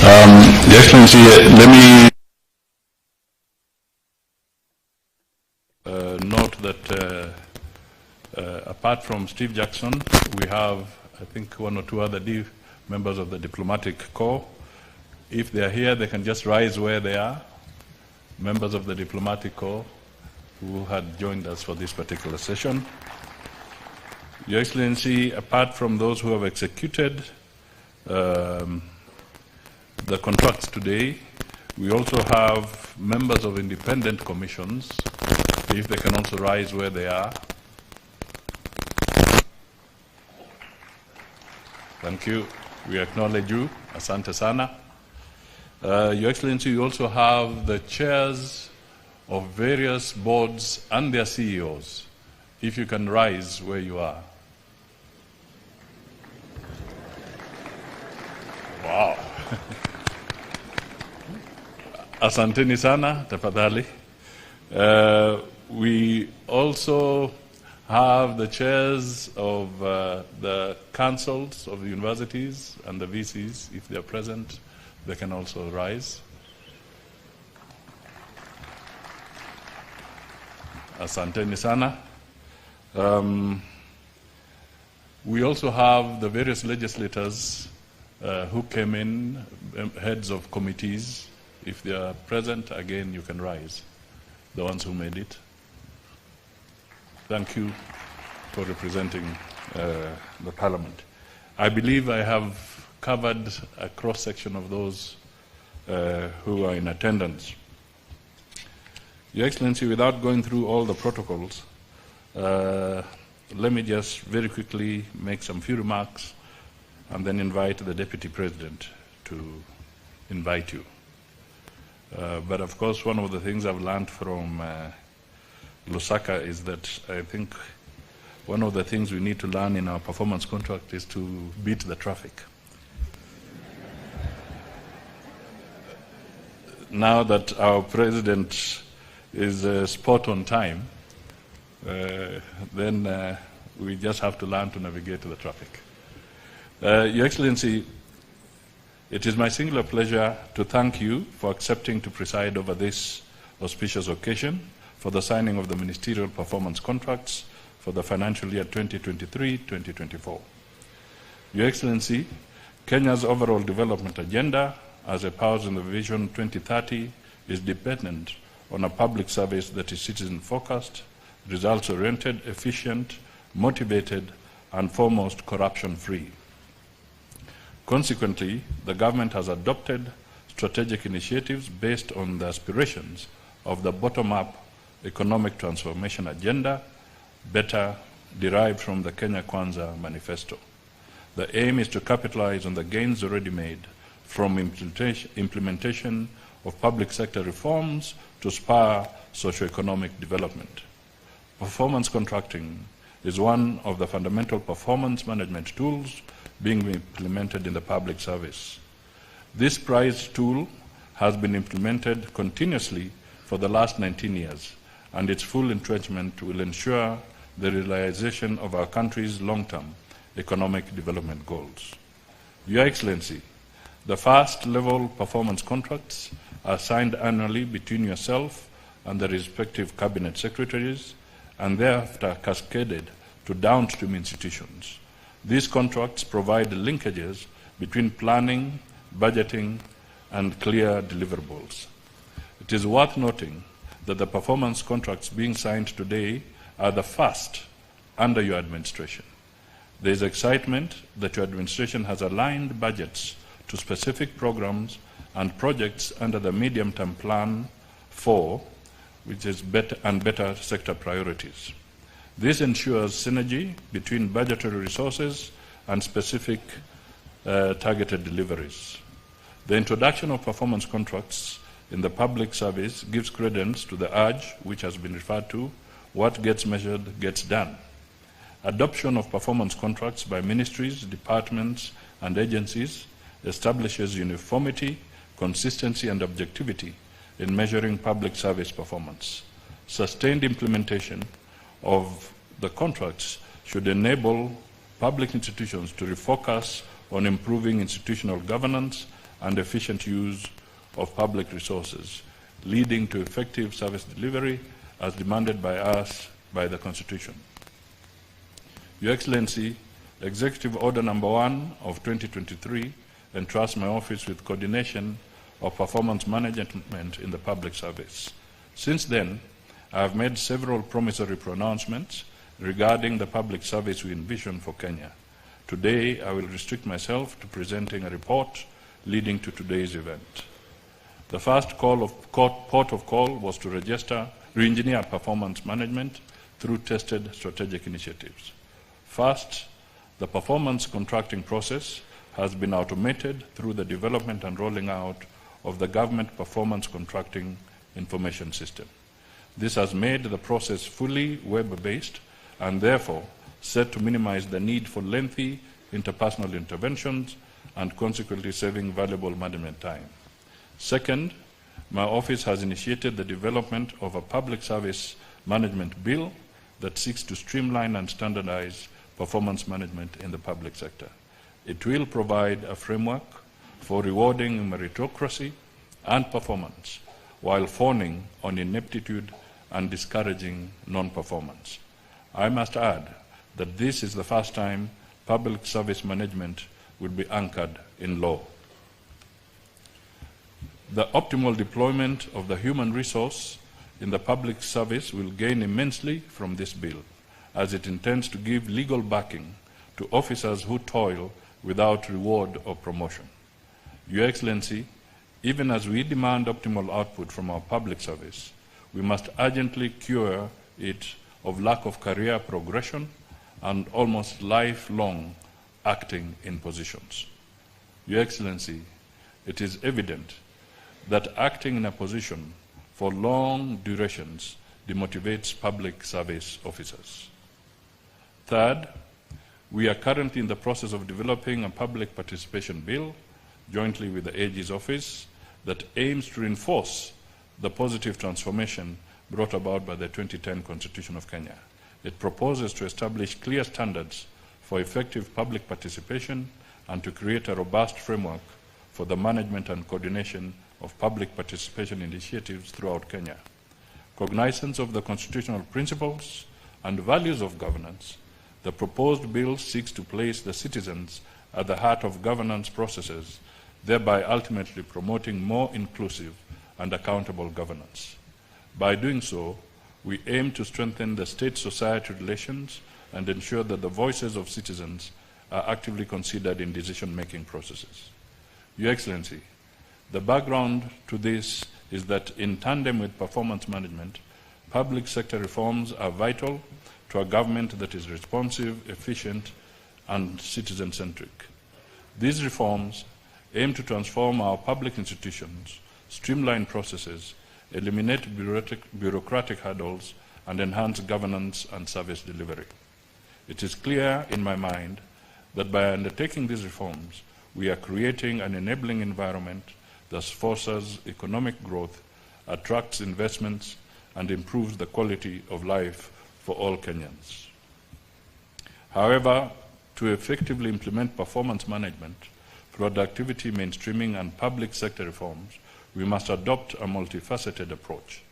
Your Excellency, let me note that apart from Steve Jackson, we have, I think, one or two other members of the diplomatic corps. If they are here, they can just rise where they are. Members of the diplomatic corps who had joined us for this particular session. Your Excellency, apart from those who have executed the contracts today, we also have members of independent commissions, if they can also rise where they are. Thank you. We acknowledge you. Asante sana. Your Excellency, you also have the chairs of various boards and their CEOs, if you can rise where you are. Wow. Asanteni sana, tafadhali. We also have the chairs of the councils of the universities and the VCs. If they are present, they can also rise. Asanteni sana. We also have the various legislators who came in, heads of committees. If they are present, again, you can rise, the ones who made it. Thank you for representing the Parliament. I believe I have covered a cross-section of those who are in attendance. Your Excellency, without going through all the protocols, let me just very quickly make some few remarks and then invite the Deputy President to invite you. But of course, one of the things I've learned from Lusaka is that I think one of the things we need to learn in our performance contract is to beat the traffic. Now that our President is spot on time, then we just have to learn to navigate the traffic. Your Excellency, it is my singular pleasure to thank you for accepting to preside over this auspicious occasion for the signing of the ministerial performance contracts for the financial year 2023-2024. Your Excellency, Kenya's overall development agenda, as espoused in the Vision 2030, is dependent on a public service that is citizen-focused, results-oriented, efficient, motivated, and foremost corruption-free. Consequently, the government has adopted strategic initiatives based on the aspirations of the bottom-up economic transformation agenda, better derived from the Kenya Kwanza manifesto. The aim is to capitalize on the gains already made from implementation of public sector reforms to spur socio-economic development. Performance contracting is one of the fundamental performance management tools being implemented in the public service. This prized tool has been implemented continuously for the last 19 years, and its full entrenchment will ensure the realization of our country's long-term economic development goals. Your Excellency, the first-level performance contracts are signed annually between yourself and the respective cabinet secretaries, and thereafter cascaded to downstream institutions. These contracts provide linkages between planning, budgeting, and clear deliverables. It is worth noting that the performance contracts being signed today are the first under your administration. There is excitement that your administration has aligned budgets to specific programs and projects under the medium-term plan 4, which is better sector priorities. This ensures synergy between budgetary resources and specific targeted deliveries. The introduction of performance contracts in the public service gives credence to the urge, which has been referred to, what gets measured gets done. Adoption of performance contracts by ministries, departments, and agencies establishes uniformity, consistency, and objectivity in measuring public service performance. Sustained implementation of the contracts should enable public institutions to refocus on improving institutional governance and efficient use of public resources, leading to effective service delivery as demanded by us by the Constitution. Your Excellency, Executive Order Number 1 of 2023 entrusts my office with coordination of performance management in the public service. Since then, I have made several promissory pronouncements regarding the public service we envision for Kenya. Today, I will restrict myself to presenting a report leading to today's event. The first port of call was to re-engineer performance management through tested strategic initiatives. First, the performance contracting process has been automated through the development and rolling out of the Government Performance Contracting Information System. This has made the process fully web-based and therefore set to minimize the need for lengthy interpersonal interventions and consequently saving valuable management time. Second, my office has initiated the development of a public service management bill that seeks to streamline and standardize performance management in the public sector. It will provide a framework for rewarding meritocracy and performance while fawning on ineptitude and discouraging non-performance. I must add that this is the first time public service management will be anchored in law. The optimal deployment of the human resource in the public service will gain immensely from this bill, as it intends to give legal backing to officers who toil without reward or promotion. Your Excellency, even as we demand optimal output from our public service, we must urgently cure it of lack of career progression and almost lifelong acting in positions. Your Excellency, it is evident that acting in a position for long durations demotivates public service officers. Third, we are currently in the process of developing a public participation bill jointly with the AG's office that aims to reinforce the positive transformation brought about by the 2010 Constitution of Kenya. It proposes to establish clear standards for effective public participation and to create a robust framework for the management and coordination of public participation initiatives throughout Kenya. Cognizance of the constitutional principles and values of governance, the proposed bill seeks to place the citizens at the heart of governance processes, thereby ultimately promoting more inclusive and accountable governance. By doing so, we aim to strengthen the state-society relations and ensure that the voices of citizens are actively considered in decision-making processes. Your Excellency, the background to this is that in tandem with performance management, public sector reforms are vital to a government that is responsive, efficient, and citizen-centric. These reforms aim to transform our public institutions, streamline processes, eliminate bureaucratic hurdles, and enhance governance and service delivery. It is clear in my mind that by undertaking these reforms, we are creating an enabling environment that fosters economic growth, attracts investments, and improves the quality of life for all Kenyans. However, to effectively implement performance management, productivity mainstreaming, and public sector reforms, we must adopt a multifaceted approach,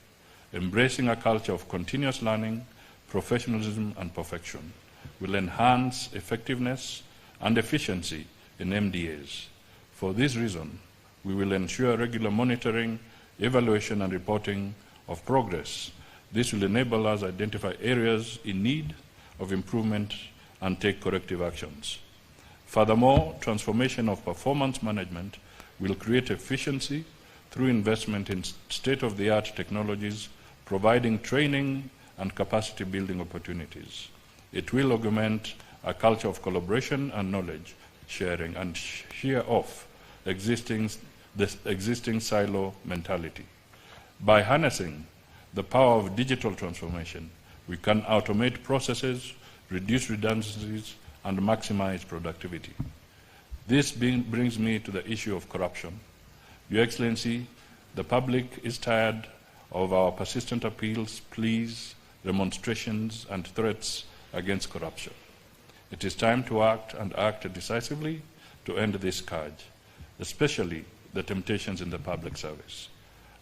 embracing a culture of continuous learning, professionalism, and perfection will enhance effectiveness and efficiency in MDAs. For this reason, we will ensure regular monitoring, evaluation, and reporting of progress. This will enable us to identify areas in need of improvement and take corrective actions. Furthermore, transformation of performance management will create efficiency through investment in state-of-the-art technologies, providing training and capacity building opportunities. It will augment a culture of collaboration and knowledge sharing and shear off the existing silo mentality. By harnessing the power of digital transformation, we can automate processes, reduce redundancies, and maximize productivity. This brings me to the issue of corruption. Your Excellency, the public is tired of our persistent appeals, pleas, demonstrations, and threats against corruption. It is time to act and act decisively to end this scourge, especially the temptations in the public service.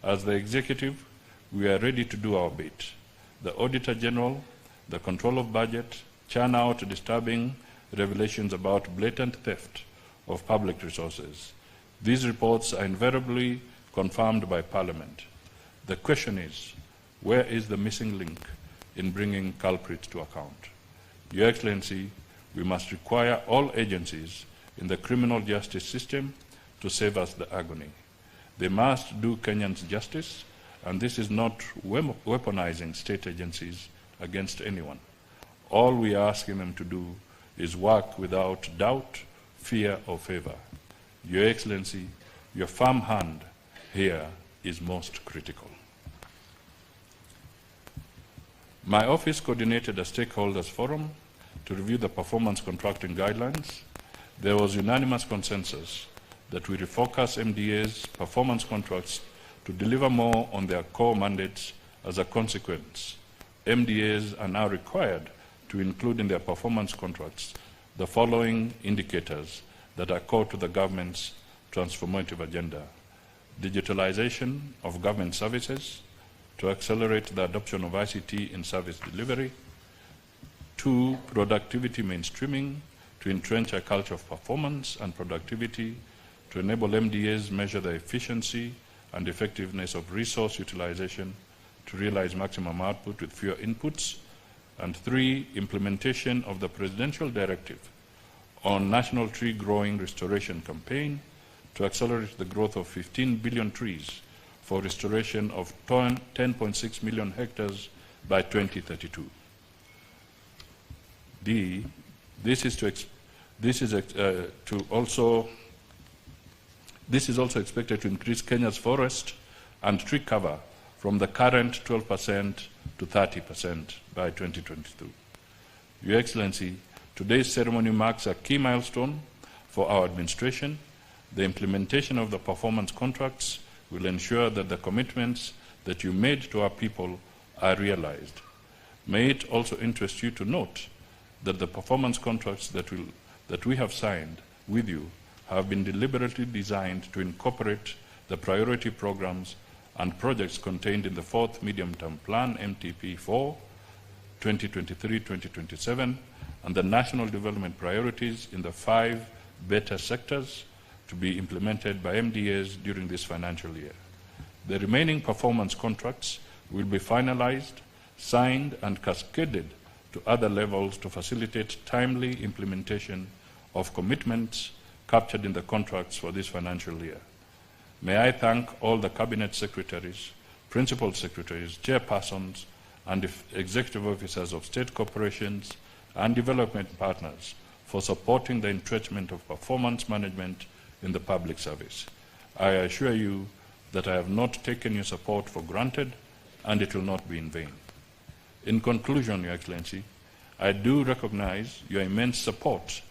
As the executive, we are ready to do our bit. The Auditor General, the control of budget, churn out disturbing revelations about blatant theft of public resources. These reports are invariably confirmed by Parliament. The question is, where is the missing link in bringing culprits to account? Your Excellency, we must require all agencies in the criminal justice system to save us the agony. They must do Kenyans justice, and this is not weaponizing state agencies against anyone. All we are asking them to do is work without doubt, fear, or favor. Your Excellency, your firm hand here is most critical. My office coordinated a stakeholders forum to review the performance contracting guidelines. There was unanimous consensus that we refocus MDA's performance contracts to deliver more on their core mandates. As a consequence, MDAs are now required to include in their performance contracts the following indicators that are core to the government's transformative agenda: digitalization of government services to accelerate the adoption of ICT in service delivery; 2, productivity mainstreaming to entrench a culture of performance and productivity to enable MDAs measure the efficiency and effectiveness of resource utilization to realize maximum output with fewer inputs; and 3, implementation of the Presidential Directive on National Tree Growing Restoration Campaign to accelerate the growth of 15 billion trees for restoration of 10.6 million hectares by 2032. D, this is also expected to increase Kenya's forest and tree cover from the current 12% to 30% by 2022. Your Excellency, today's ceremony marks a key milestone for our administration. The implementation of the performance contracts will ensure that the commitments that you made to our people are realized. May it also interest you to note that the performance contracts that we have signed with you have been deliberately designed to incorporate the priority programs and projects contained in the 4th Medium-Term Plan, MTP4, 2023-2027, and the National Development Priorities in the 5 better sectors to be implemented by MDAs during this financial year. The remaining performance contracts will be finalized, signed, and cascaded to other levels to facilitate timely implementation of commitments captured in the contracts for this financial year. May I thank all the Cabinet Secretaries, Principal Secretaries, Chairpersons, and Executive Officers of state corporations and development partners for supporting the entrenchment of performance management in the public service. I assure you that I have not taken your support for granted, and it will not be in vain. In conclusion, Your Excellency, I do recognize your immense support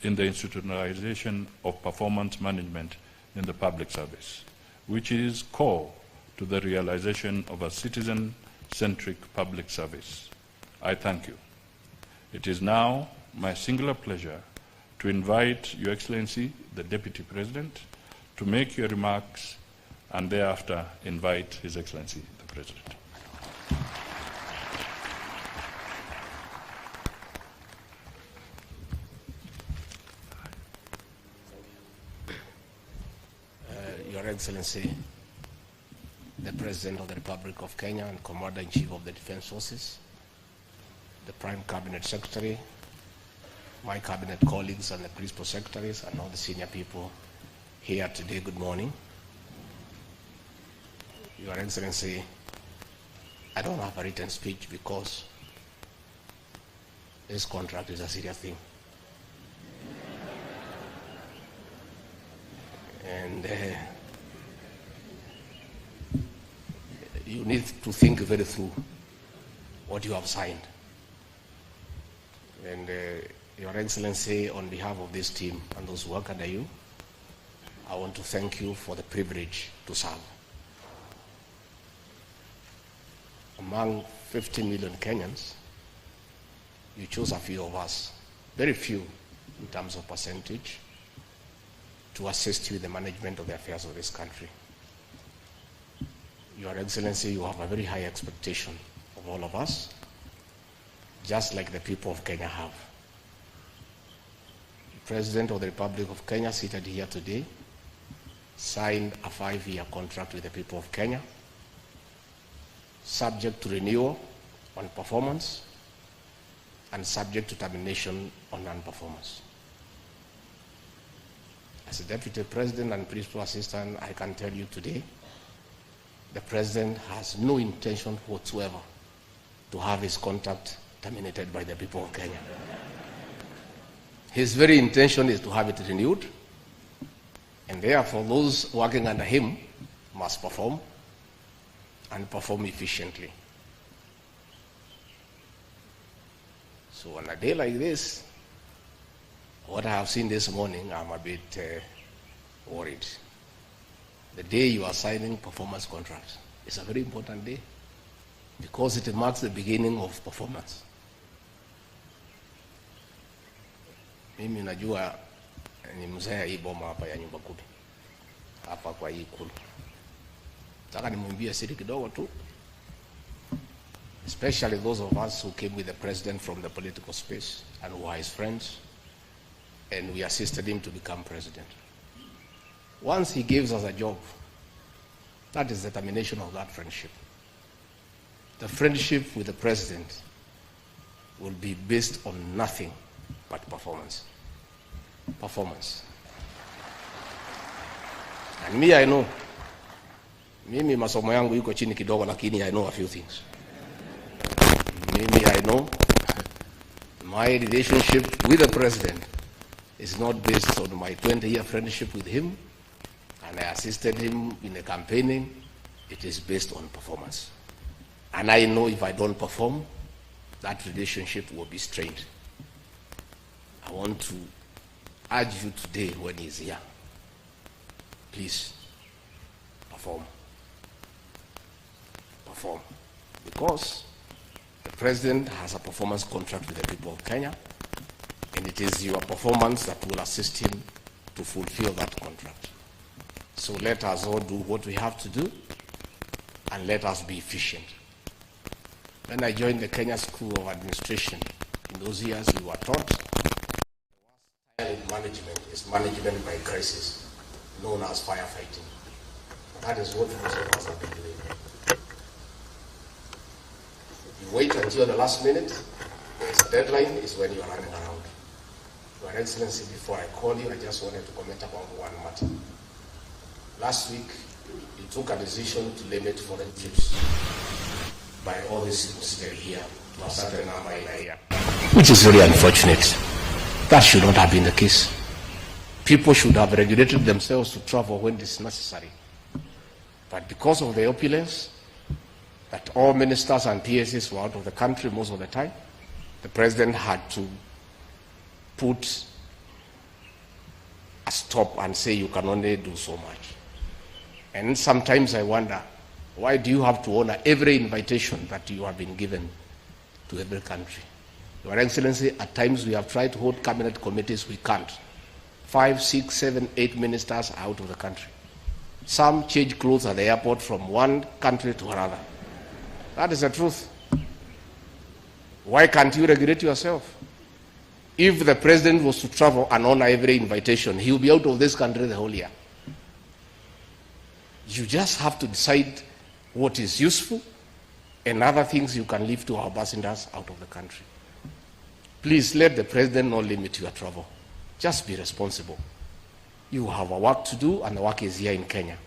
in the institutionalization of performance management in the public service, which is core to the realization of a citizen-centric public service. I thank you. It is now my singular pleasure to invite Your Excellency, the Deputy President, to make your remarks, and thereafter invite His Excellency, the President. Your Excellency, the President of the Republic of Kenya and Commander-in-Chief of the Defense Forces, the Prime Cabinet Secretary, my Cabinet colleagues and the Principal Secretaries, and all the senior people here today, good morning. Your Excellency, I don't have a written speech because this contract is a serious thing. And you need to think very through what you have signed. And Your Excellency, on behalf of this team and those who work under you, I want to thank you for the privilege to serve. Among 50 million Kenyans, you chose a few of us, very few in terms of percentage, to assist you in the management of the affairs of this country. Your Excellency, you have a very high expectation of all of us, just like the people of Kenya have. The President of the Republic of Kenya, seated here today, signed a 5-year contract with the people of Kenya, subject to renewal on performance and subject to termination on non-performance. As a Deputy President and Principal Assistant, I can tell you today, the President has no intention whatsoever to have his contract terminated by the people of Kenya. His very intention is to have it renewed, and therefore those working under him must perform and perform efficiently. So on a day like this, what I have seen this morning, I'm a bit worried. The day you are signing performance contracts is a very important day because it marks the beginning of performance. Mimi najua ni mzee hii boma hapa ya nyumba kumi hapa kwa hii Ikulu. Nataka nimwambie siri kidogo tu, especially those of us who came with the president from the political space and who are his friends, and we assisted him to become president. Once he gives us a job, that is the termination of that friendship. The friendship with the president will be based on nothing but performance. Performance. And me, I know. Mimi masomo yangu yuko chini kidogo, lakini I know a few things. Mimi, I know my relationship with the president is not based on my 20-year friendship with him, and I assisted him in the campaigning. It is based on performance. And I know if I don't perform, that relationship will be strained. I want to urge you today when he's here, please perform. Perform. Because the president has a performance contract with the people of Kenya, and it is your performance that will assist him to fulfill that contract. So let us all do what we have to do, and let us be efficient. When I joined the Kenya School of Administration, in those years we were taught management is management by crisis, known as firefighting. That is what most of us have been doing. You wait until the last minute, there's a deadline, is when you are running around. Your Excellency, before I call you, I just wanted to comment about one matter. Last week, you took a decision to limit foreign trips by all these people sitting here to a certain number in a year, which is very unfortunate. That should not have been the case. People should have regulated themselves to travel when it is necessary. But because of the opulence, that all ministers and PSs were out of the country most of the time, the president had to put a stop and say you can only do so much. And sometimes I wonder, why do you have to honor every invitation that you have been given to every country? Your Excellency, at times we have tried to hold cabinet committees, we can't. 5, 6, 7, 8 ministers are out of the country. Some change clothes at the airport from one country to another. That is the truth. Why can't you regulate yourself? If the president was to travel and honor every invitation, he will be out of this country the whole year. You just have to decide what is useful, and other things you can leave to our ambassadors out of the country. Please let the president not limit your travel. Just be responsible. You have a work to do, and the work is here in Kenya.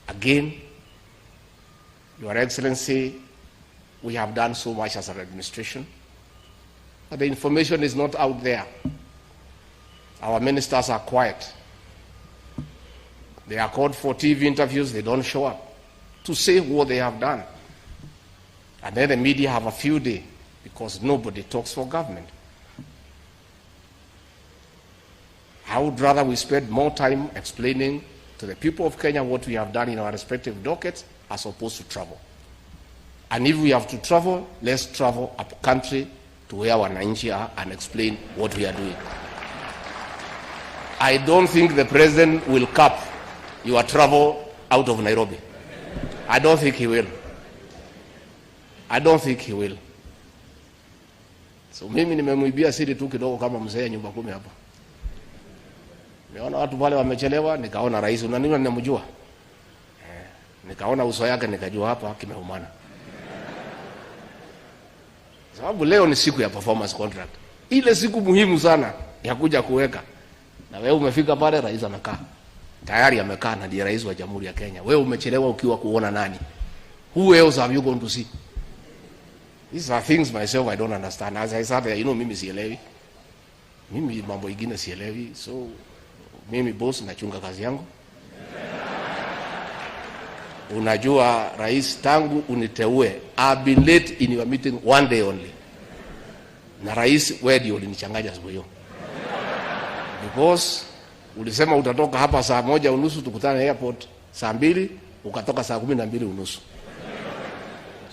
Again, Your Excellency, we have done so much as an administration, but the information is not out there. Our ministers are quiet. They are called for TV interviews, they don't show up to say what they have done. And then the media have a field day because nobody talks for government. I would rather we spend more time explaining to the people of Kenya what we have done in our respective dockets as opposed to travel. And if we have to travel, let's travel up country to where our Wananchi are and explain what we are doing. I don't think the president will cap your travel out of Nairobi. I don't think he will. I don't think he will. So mimi nimemwibia siri tu kidogo kama mzee nyumba 10 hapa. Niona watu wale wamechelewa, nikaona rais unanini ninamjua. Nikaona uso yake nikajua hapa kimeumana. Sababu leo ni siku ya performance contract. Ile siku muhimu sana ya kuja kuweka. Na wewe umefika pale rais amekaa. Tayari amekaa na ndiye rais wa Jamhuri ya Kenya. Wewe umechelewa ukiwa kuona nani? Who else have you gone to see? These are things myself I don't understand. As I said, mimi sielewi. Mimi mambo ingine sielewi. So mimi boss nachunga kazi yangu. Unajua rais tangu uniteue, I've been late in your meeting one day only. Na rais wewe ndio ulinichanganya siku hiyo. Because ulisema utatoka hapa saa 1:30 tukutane airport saa 2, ukatoka saa 12:30.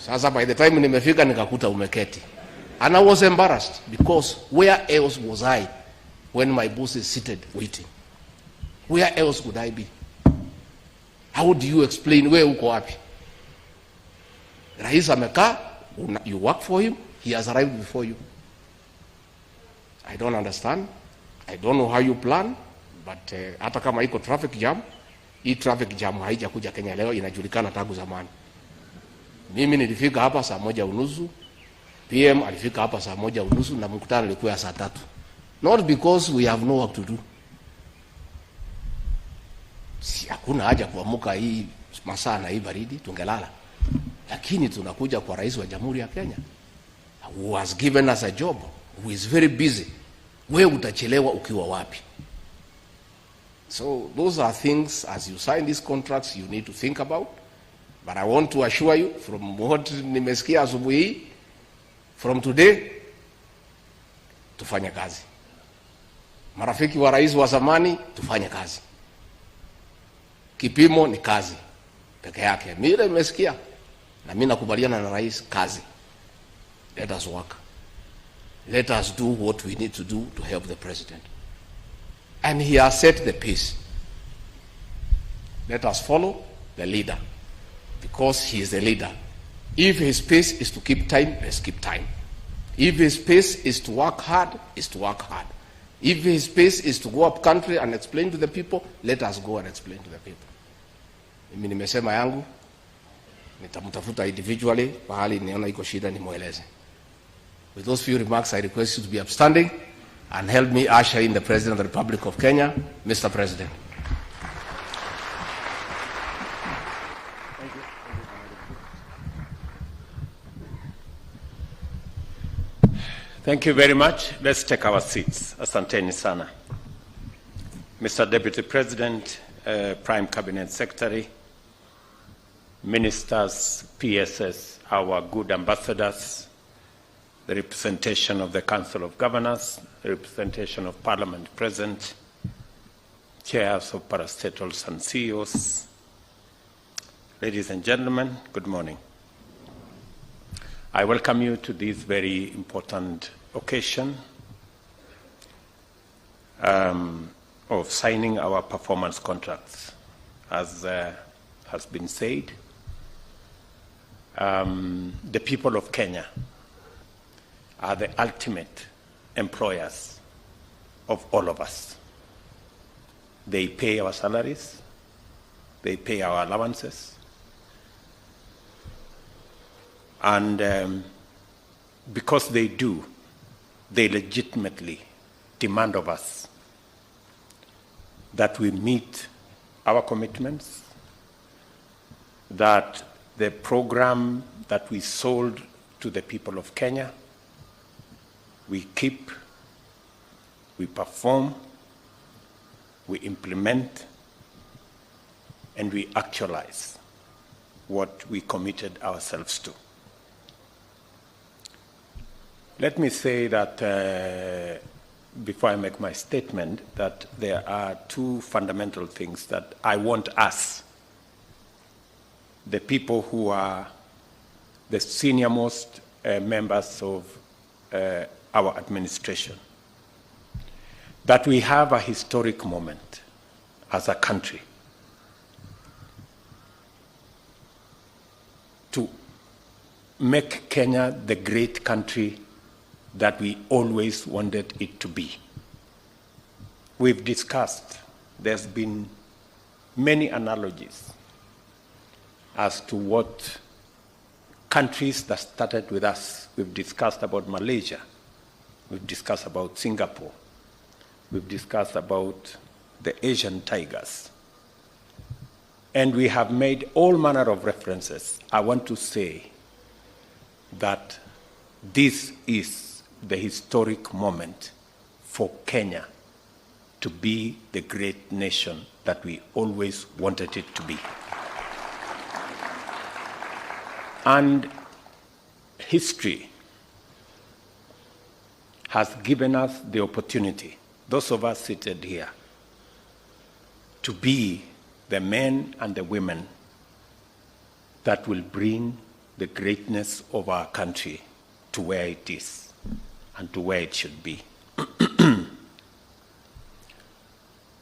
Sasa by the time nimefika nikakuta umeketi. And I was embarrassed because where else was I when my boss is seated waiting? Where else would I be? How do you explain where uko wapi? Rais amekaa, you work for him, he has arrived before you. I don't understand. I don't know how you plan, but hata kama iko traffic jam, hii traffic jam haijakuja Kenya leo, inajulikana tangu zamani. Mimi nilifika hapa saa 1:30, PM alifika hapa saa 1:30 na mkutano ulikuwa saa 3. Not because we have no work to do. Si hakuna haja kuamuka hii masaa na hii baridi tungelala. Lakini tunakuja kwa rais wa Jamhuri ya Kenya who has given us a job, who is very busy. Wewe utachelewa ukiwa wapi? So those are things as you sign these contracts you need to think about. But I want to assure you from what nimesikia asubuhi, from today tufanye kazi. Marafiki wa rais wa zamani tufanye kazi. Kipimo ni kazi peke yake. Mimi nimesikia na mimi nakubaliana na rais, kazi. Let us work. Let us do what we need to do to help the president. And he has set the pace. Let us follow the leader because he is the leader. If his pace is to keep time, let's keep time. If his pace is to work hard, is to work hard. If his pace is to go up country and explain to the people, let us go and explain to the people. Mimi nimesema yangu, nitamtafuta individually, pahali niona iko shida nimueleze. With those few remarks, I request you to be upstanding and help me usher in the President of the Republic of Kenya, Mr. President. Thank you very much. Let's take our seats. Asanteni sana. Mr. Deputy President, Prime Cabinet Secretary, Ministers, PSS, our good ambassadors, the representation of the Council of Governors, the representation of Parliament present, chairs of parastatals and CEOs, ladies and gentlemen, good morning. I welcome you to this very important occasion of signing our performance contracts. As has been said, the people of Kenya are the ultimate employers of all of us. They pay our salaries, they pay our allowances, and because they do, they legitimately demand of us that we meet our commitments, that the program that we sold to the people of Kenya, we keep, we perform, we implement, and we actualize what we committed ourselves to. Let me say that before I make my statement, that there are two fundamental things that I want us, the people who are the senior-most members of our administration, that we have a historic moment as a country to make Kenya the great country that we always wanted it to be. We've discussed, there's been many analogies as to what countries that started with us. We've discussed about Malaysia, we've discussed about Singapore, we've discussed about the Asian tigers, and we have made all manner of references. I want to say that this is the historic moment for Kenya to be the great nation that we always wanted it to be. And history has given us the opportunity, those of us seated here, to be the men and the women that will bring the greatness of our country to where it is and to where it should be.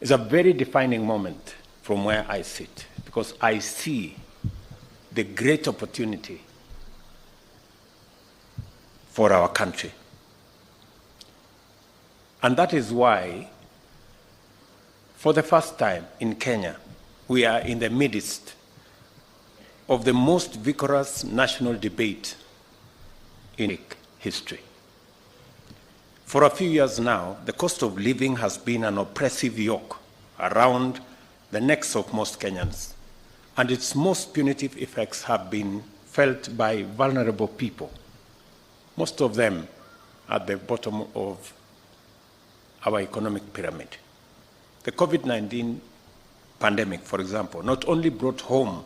It's a very defining moment from where I sit, because I see the great opportunity for our country. And that is why, for the first time in Kenya, we are in the midst of the most vigorous national debate in history. For a few years now, the cost of living has been an oppressive yoke around the necks of most Kenyans, and its most punitive effects have been felt by vulnerable people, most of them at the bottom of our economic pyramid. The COVID-19 pandemic, for example, not only brought home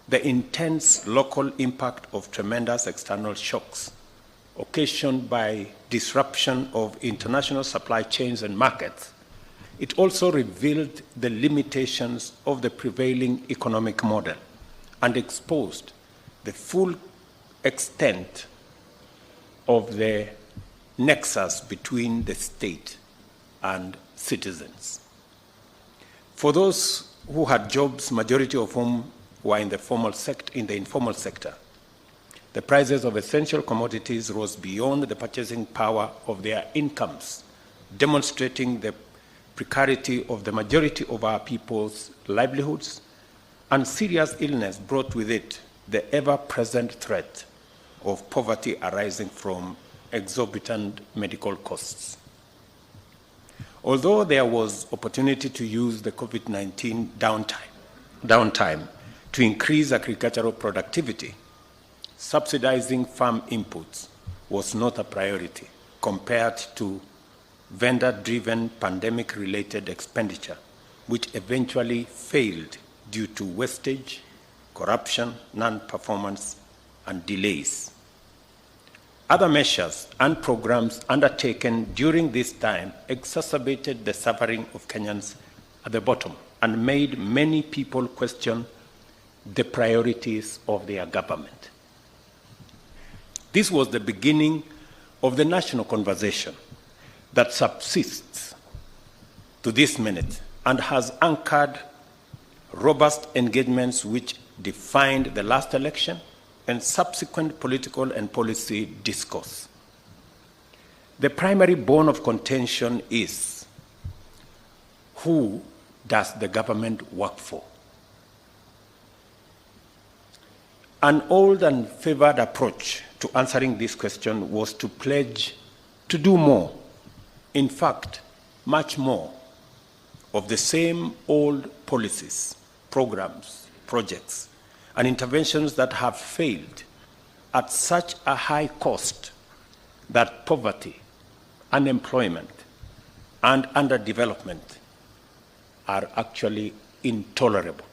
the intense local impact of tremendous external shocks occasioned by disruption of international supply chains and markets, it also revealed the limitations of the prevailing economic model and exposed the full extent of the nexus between the state and citizens. For those who had jobs, majority of whom were in the informal sector, the prices of essential commodities rose beyond the purchasing power of their incomes, demonstrating the precarity of the majority of our people's livelihoods, and serious illness brought with it the ever-present threat of poverty arising from exorbitant medical costs. Although there was opportunity to use the COVID-19 downtime to increase agricultural productivity, subsidizing farm inputs was not a priority compared to vendor-driven pandemic-related expenditure, which eventually failed due to wastage, corruption, non-performance, and delays. Other measures and programs undertaken during this time exacerbated the suffering of Kenyans at the bottom and made many people question the priorities of their government. This was the beginning of the national conversation that subsists to this minute and has anchored robust engagements which defined the last election and subsequent political and policy discourse. The primary bone of contention is, who does the government work for? An old and favored approach to answering this question was to pledge to do more, in fact, much more, of the same old policies, programs, projects, and interventions that have failed at such a high cost that poverty, unemployment, and underdevelopment are actually intolerable.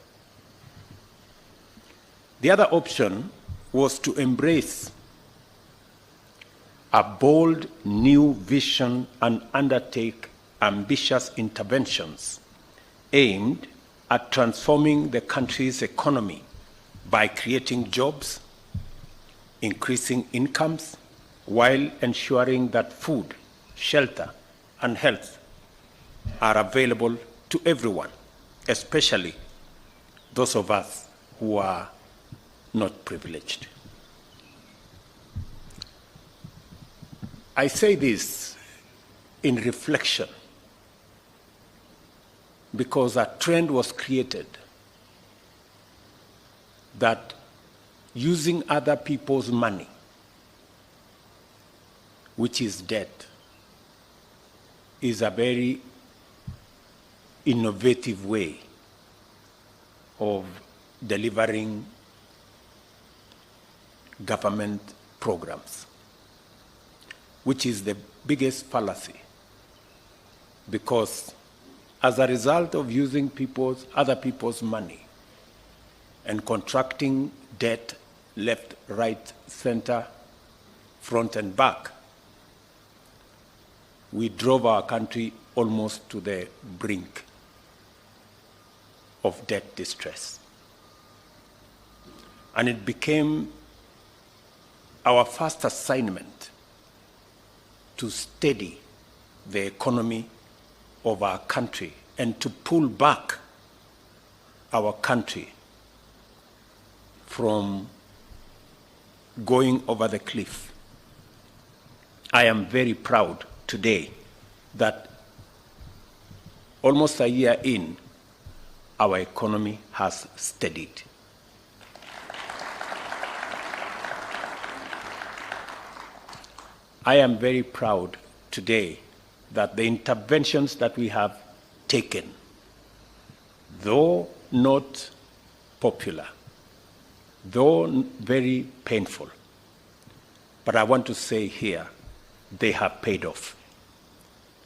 The other option was to embrace a bold new vision and undertake ambitious interventions aimed at transforming the country's economy by creating jobs, increasing incomes, while ensuring that food, shelter, and health are available to everyone, especially those of us who are not privileged. I say this in reflection because a trend was created that using other people's money, which is debt, is a very innovative way of delivering government programs, which is the biggest fallacy, because as a result of using other people's money and contracting debt left, right, center, front and back, we drove our country almost to the brink of debt distress. And it became our first assignment to steady the economy of our country and to pull back our country from going over the cliff. I am very proud today that almost a year in, our economy has steadied. I am very proud today that the interventions that we have taken, though not popular, though very painful, but I want to say here, they have paid off.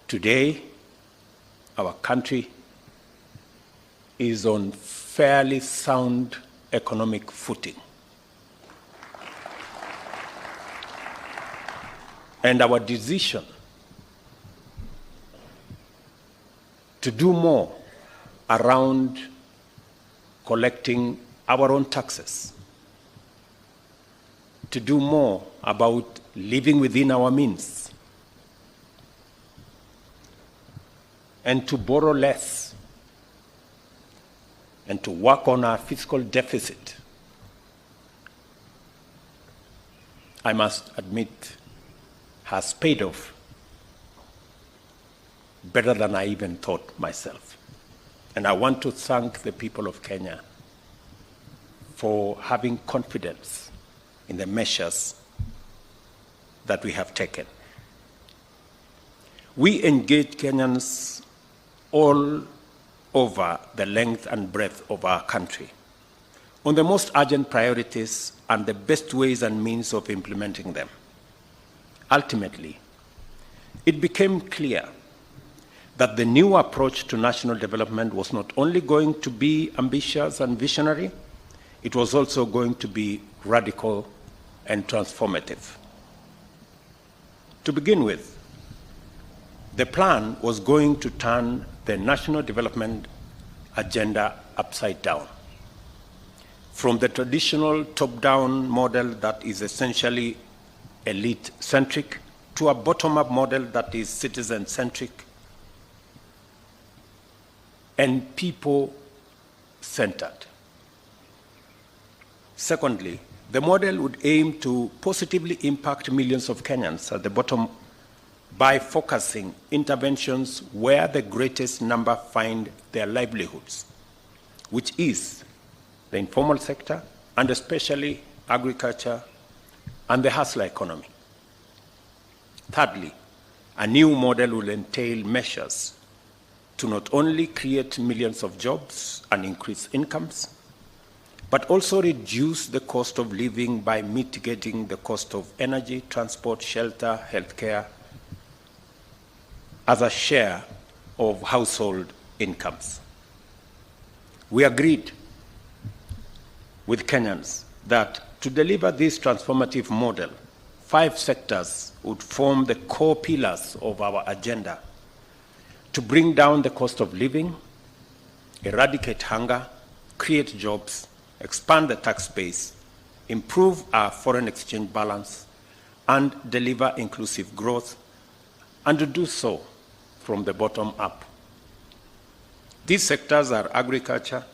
Today, our country is on fairly sound economic footing. And our decision to do more around collecting our own taxes, to do more about living within our means, and to borrow less, and to work on our fiscal deficit, I must admit, has paid off better than I even thought myself. And I want to thank the people of Kenya for having confidence in the measures that we have taken. We engage Kenyans all over the length and breadth of our country on the most urgent priorities and the best ways and means of implementing them. Ultimately, it became clear that the new approach to national development was not only going to be ambitious and visionary, it was also going to be radical and transformative. To begin with, the plan was going to turn the national development agenda upside down. From the traditional top-down model that is essentially elite-centric to a bottom-up model that is citizen-centric and people-centered. Secondly, the model would aim to positively impact millions of Kenyans at the bottom by focusing interventions where the greatest number find their livelihoods, which is the informal sector and especially agriculture and the hustler economy. Thirdly, a new model will entail measures to not only create millions of jobs and increase incomes, but also reduce the cost of living by mitigating the cost of energy, transport, shelter, healthcare, as a share of household incomes. We agreed with Kenyans that to deliver this transformative model, 5 sectors would form the core pillars of our agenda to bring down the cost of living, eradicate hunger, create jobs, expand the tax base, improve our foreign exchange balance, and deliver inclusive growth, and to do so from the bottom up These sectors are agriculture,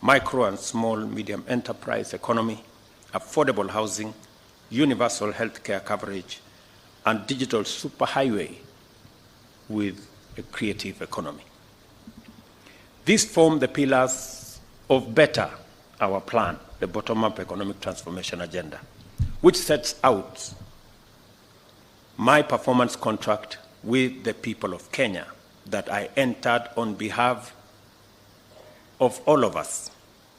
micro and small medium enterprise economy, affordable housing, universal healthcare coverage, and digital superhighway with a creative economy. These form the pillars of BETTER, our plan, the bottom-up economic transformation agenda, which sets out my performance contract with the people of Kenya that I entered on behalf of all of us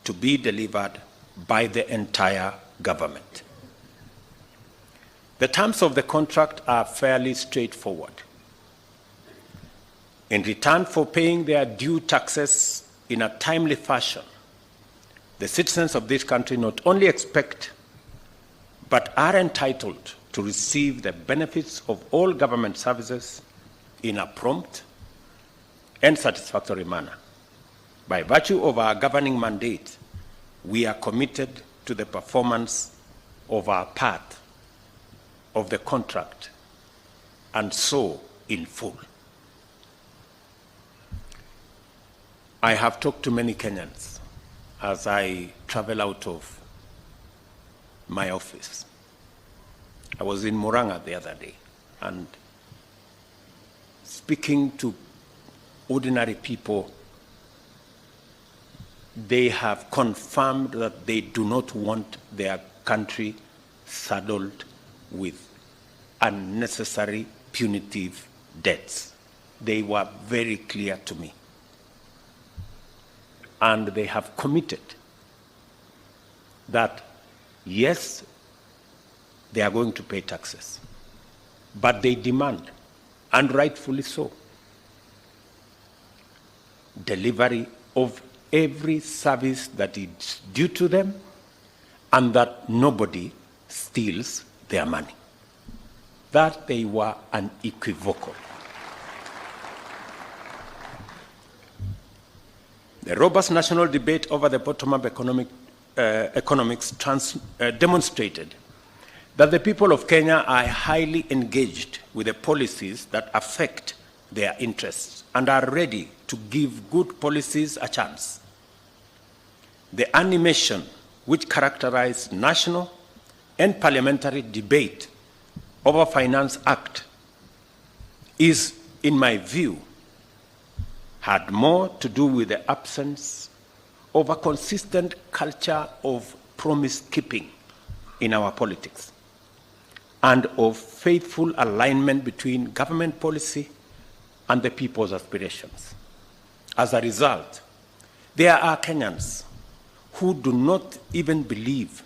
to be delivered by the entire government. The terms of the contract are fairly straightforward. In return for paying their due taxes in a timely fashion, the citizens of this country not only expect but are entitled to receive the benefits of all government services in a prompt and satisfactory manner. By virtue of our governing mandate, we are committed to the performance of our part of the contract, and so in full. I have talked to many Kenyans as I travel out of my office. I was in Murang'a the other day, and speaking to ordinary people, they have confirmed that they do not want their country saddled with unnecessary punitive debts. They were very clear to me. And they have committed that, yes, they are going to pay taxes, but they demand, and rightfully so, delivery of every service that is due to them and that nobody steals their money. That they were unequivocal. The robust national debate over the bottom-up economics demonstrated that the people of Kenya are highly engaged with the policies that affect their interests and are ready to give good policies a chance. The animation which characterized national and parliamentary debate over Finance Act is, in my view, had more to do with the absence of a consistent culture of promise-keeping in our politics and of faithful alignment between government policy and the people's aspirations. As a result, there are Kenyans who do not even believe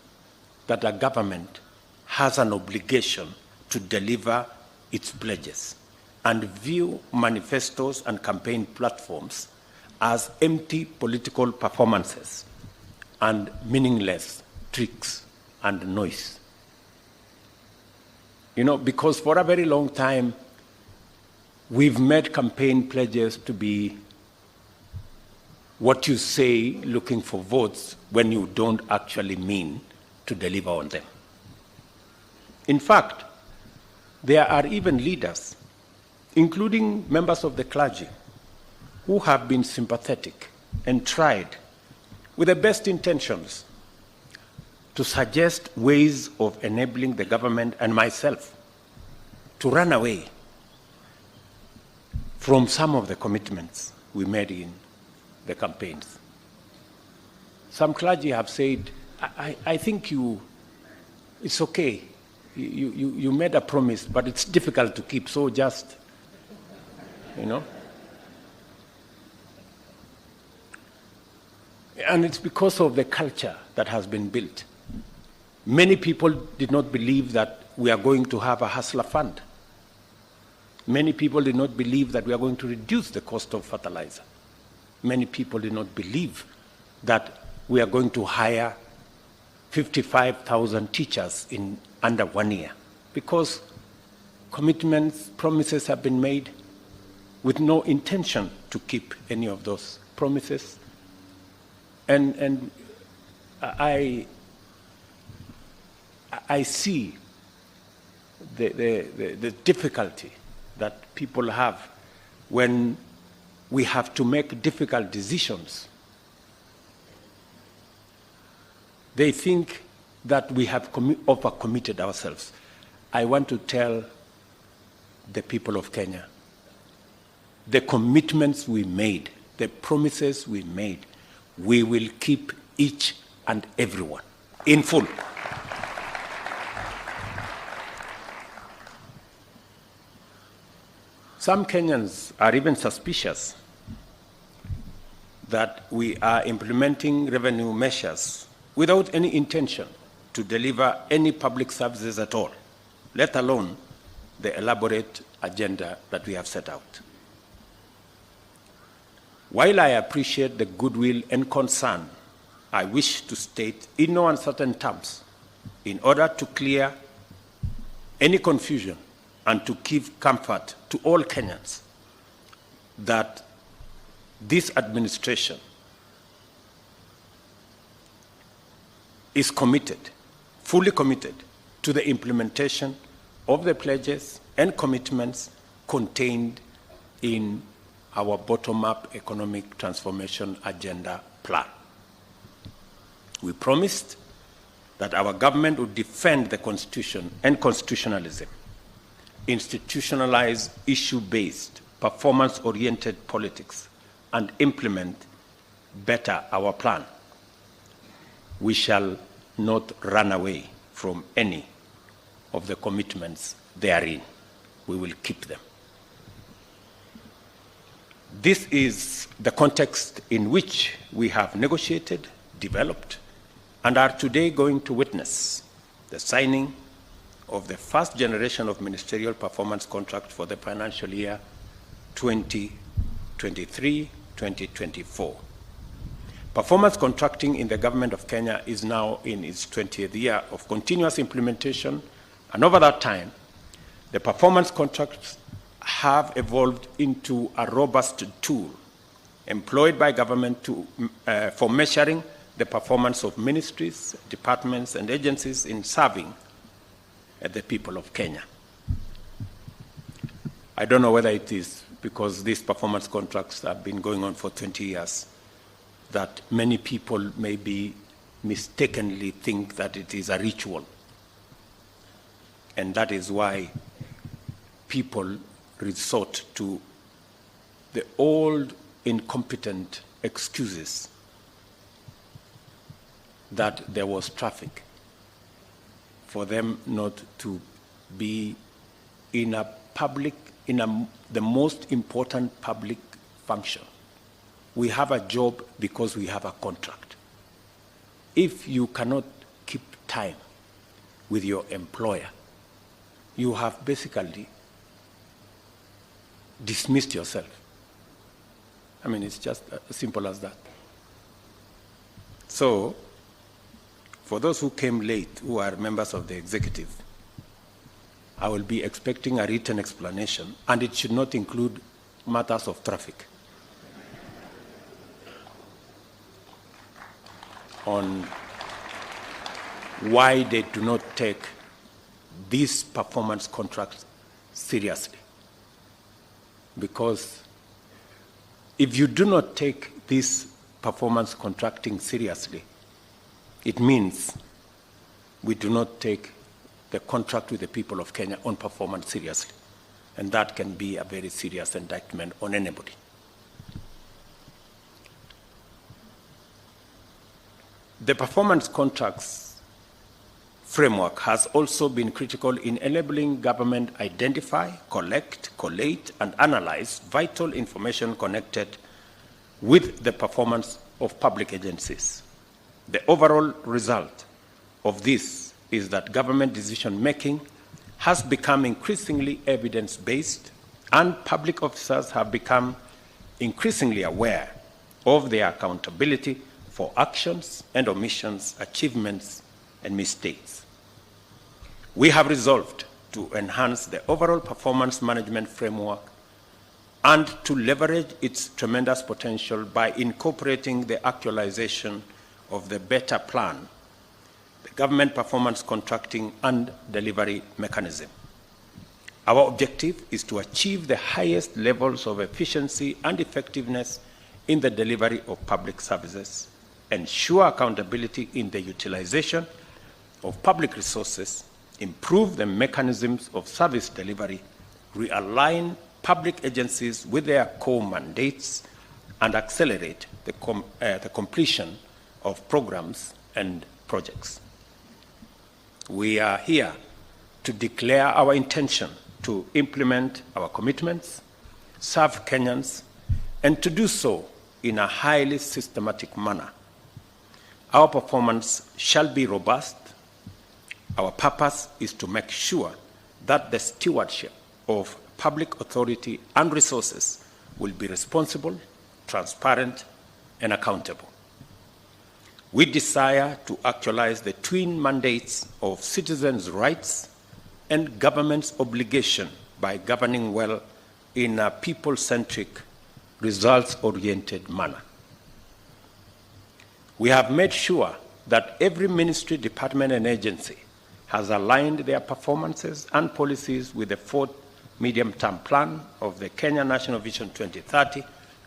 that a government has an obligation to deliver its pledges and view manifestos and campaign platforms as empty political performances and meaningless tricks and noise. You know, because for a very long time, we've made campaign pledges to be what you say looking for votes when you don't actually mean to deliver on them. In fact, there are even leaders, including members of the clergy, who have been sympathetic and tried, with the best intentions, to suggest ways of enabling the government and myself to run away from some of the commitments we made in the campaigns. Some clergy have said, I think it's okay. You made a promise, but it's difficult to keep, so just, you know. And it's because of the culture that has been built. Many people did not believe that we are going to have a hustler fund. Many people did not believe that we are going to reduce the cost of fertilizer. Many people did not believe that we are going to hire 55,000 teachers in under 1 year, because commitments, promises have been made with no intention to keep any of those promises. And I see the difficulty that people have when we have to make difficult decisions. They think that we have overcommitted ourselves. I want to tell the people of Kenya, the commitments we made, the promises we made, we will keep each and every one in full. Some Kenyans are even suspicious that we are implementing revenue measures without any intention to deliver any public services at all, let alone the elaborate agenda that we have set out. While I appreciate the goodwill and concern, I wish to state in no uncertain terms, in order to clear any confusion and to give comfort to all Kenyans, that this administration is committed, fully committed, to the implementation of the pledges and commitments contained in our bottom-up economic transformation agenda plan. We promised that our government would defend the Constitution and constitutionalism, institutionalize issue-based, performance-oriented politics, and implement better our plan. We shall not run away from any of the commitments therein. We will keep them. This is the context in which we have negotiated, developed, and are today going to witness the signing of the first generation of ministerial performance contract for the financial year 2023-2024. Performance contracting in the government of Kenya is now in its 20th year of continuous implementation, and over that time, the performance contracts have evolved into a robust tool employed by government for measuring the performance of ministries, departments, and agencies in serving the people of Kenya. I don't know whether it is because these performance contracts have been going on for 20 years that many people maybe mistakenly think that it is a ritual. And that is why people resort to the old incompetent excuses that there was traffic, for them not to be in a public, the most important public function. We have a job because we have a contract. If you cannot keep time with your employer, you have basically dismissed yourself. I mean, it's just as simple as that. So, for those who came late, who are members of the executive, I will be expecting a written explanation, and it should not include matters of traffic, on why they do not take these performance contracts seriously. Because if you do not take this performance contracting seriously, it means we do not take the contract with the people of Kenya on performance seriously. And that can be a very serious indictment on anybody. The performance contracts framework has also been critical in enabling government identify, collect, collate, and analyze vital information connected with the performance of public agencies. The overall result of this is that government decision-making has become increasingly evidence-based, and public officers have become increasingly aware of their accountability for actions and omissions, achievements and mistakes. We have resolved to enhance the overall performance management framework and to leverage its tremendous potential by incorporating the actualization of the better plan, the government performance contracting and delivery mechanism. Our objective is to achieve the highest levels of efficiency and effectiveness in the delivery of public services, ensure accountability in the utilization of public resources, improve the mechanisms of service delivery, realign public agencies with their core mandates, and accelerate the completion of programs and projects. We are here to declare our intention to implement our commitments, serve Kenyans, and to do so in a highly systematic manner. Our performance shall be robust. Our purpose is to make sure that the stewardship of public authority and resources will be responsible, transparent, and accountable. We desire to actualize the twin mandates of citizens' rights and government's obligation by governing well in a people-centric, results-oriented manner. We have made sure that every ministry, department, and agency has aligned their performances and policies with the fourth medium-term plan of the Kenya National Vision 2030,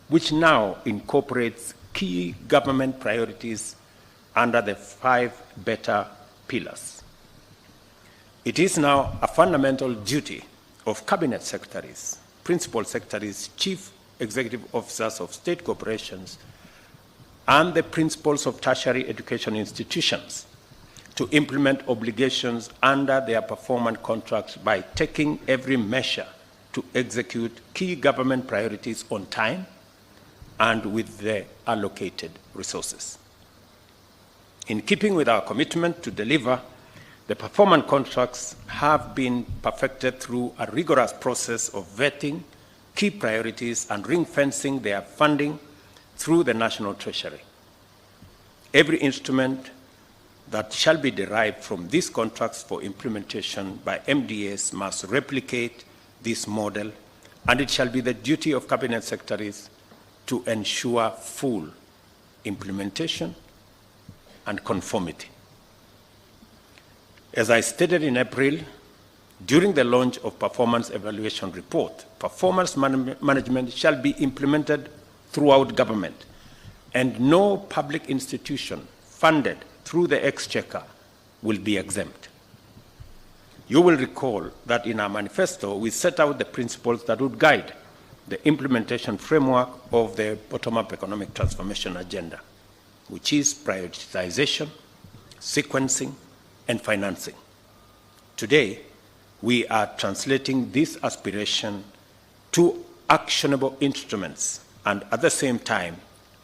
which now incorporates key government priorities under the 5 better pillars. It is now a fundamental duty of cabinet secretaries, principal secretaries, chief executive officers of state corporations, and the principals of tertiary education institutions to implement obligations under their performance contracts by taking every measure to execute key government priorities on time and with the allocated resources. In keeping with our commitment to deliver, the performance contracts have been perfected through a rigorous process of vetting key priorities and ring-fencing their funding through the National Treasury. Every instrument that shall be derived from these contracts for implementation by MDAs must replicate this model, and it shall be the duty of cabinet secretaries to ensure full implementation and conformity. As I stated in April, during the launch of Performance Evaluation Report, performance management shall be implemented throughout government, and no public institution funded through the Exchequer will be exempt. You will recall that in our manifesto, we set out the principles that would guide the implementation framework of the bottom-up economic transformation agenda, which is prioritization, sequencing, and financing. Today, we are translating this aspiration to actionable instruments and at the same time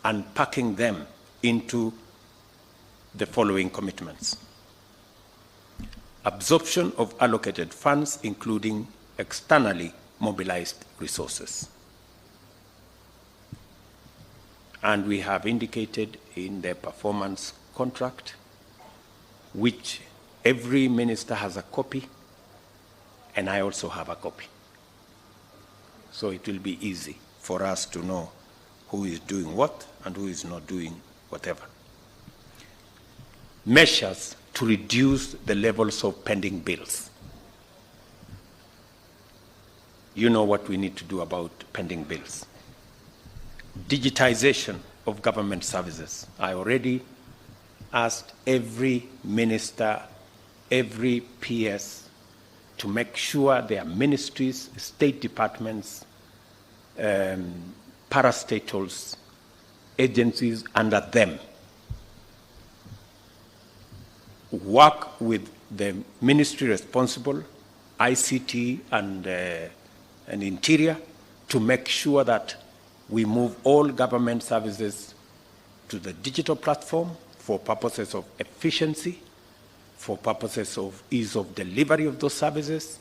unpacking them into the following commitments. Absorption of allocated funds, including externally mobilized resources. And we have indicated in the performance contract, which every minister has a copy, and I also have a copy. So it will be easy for us to know who is doing what and who is not doing whatever. Measures to reduce the levels of pending bills. You know what we need to do about pending bills. Digitization of government services. I already asked every minister, every PS to make sure their ministries, state departments, parastatals, agencies under them work with the ministry responsible, ICT and Interior, to make sure that we move all government services to the digital platform for purposes of efficiency, for purposes of ease of delivery of those services,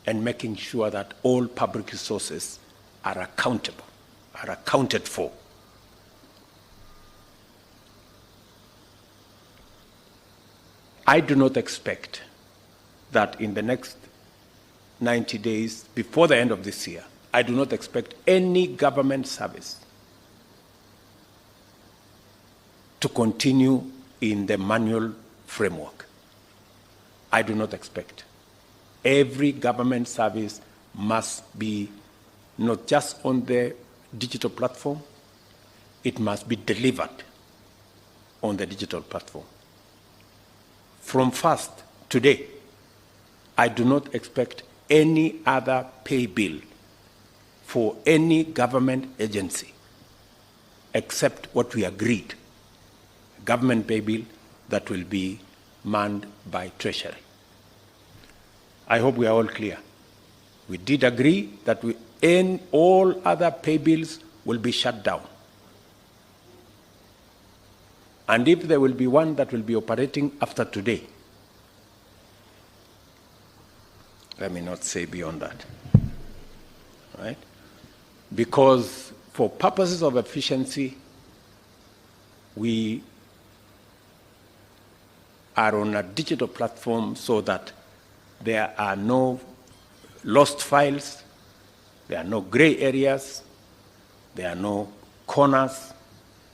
and making sure that all public resources are accountable, are accounted for. I do not expect that in the next 90 days, before the end of this year, I do not expect any government service to continue in the manual framework. I do not expect. Every government service must be not just on the digital platform, it must be delivered on the digital platform. From first, today, I do not expect any other pay bill for any government agency except what we agreed, government pay bill that will be manned by Treasury. I hope we are all clear. We did agree that all other pay bills will be shut down. And if there will be one that will be operating after today, let me not say beyond that, right? Because for purposes of efficiency, we are on a digital platform so that there are no lost files, there are no gray areas, there are no corners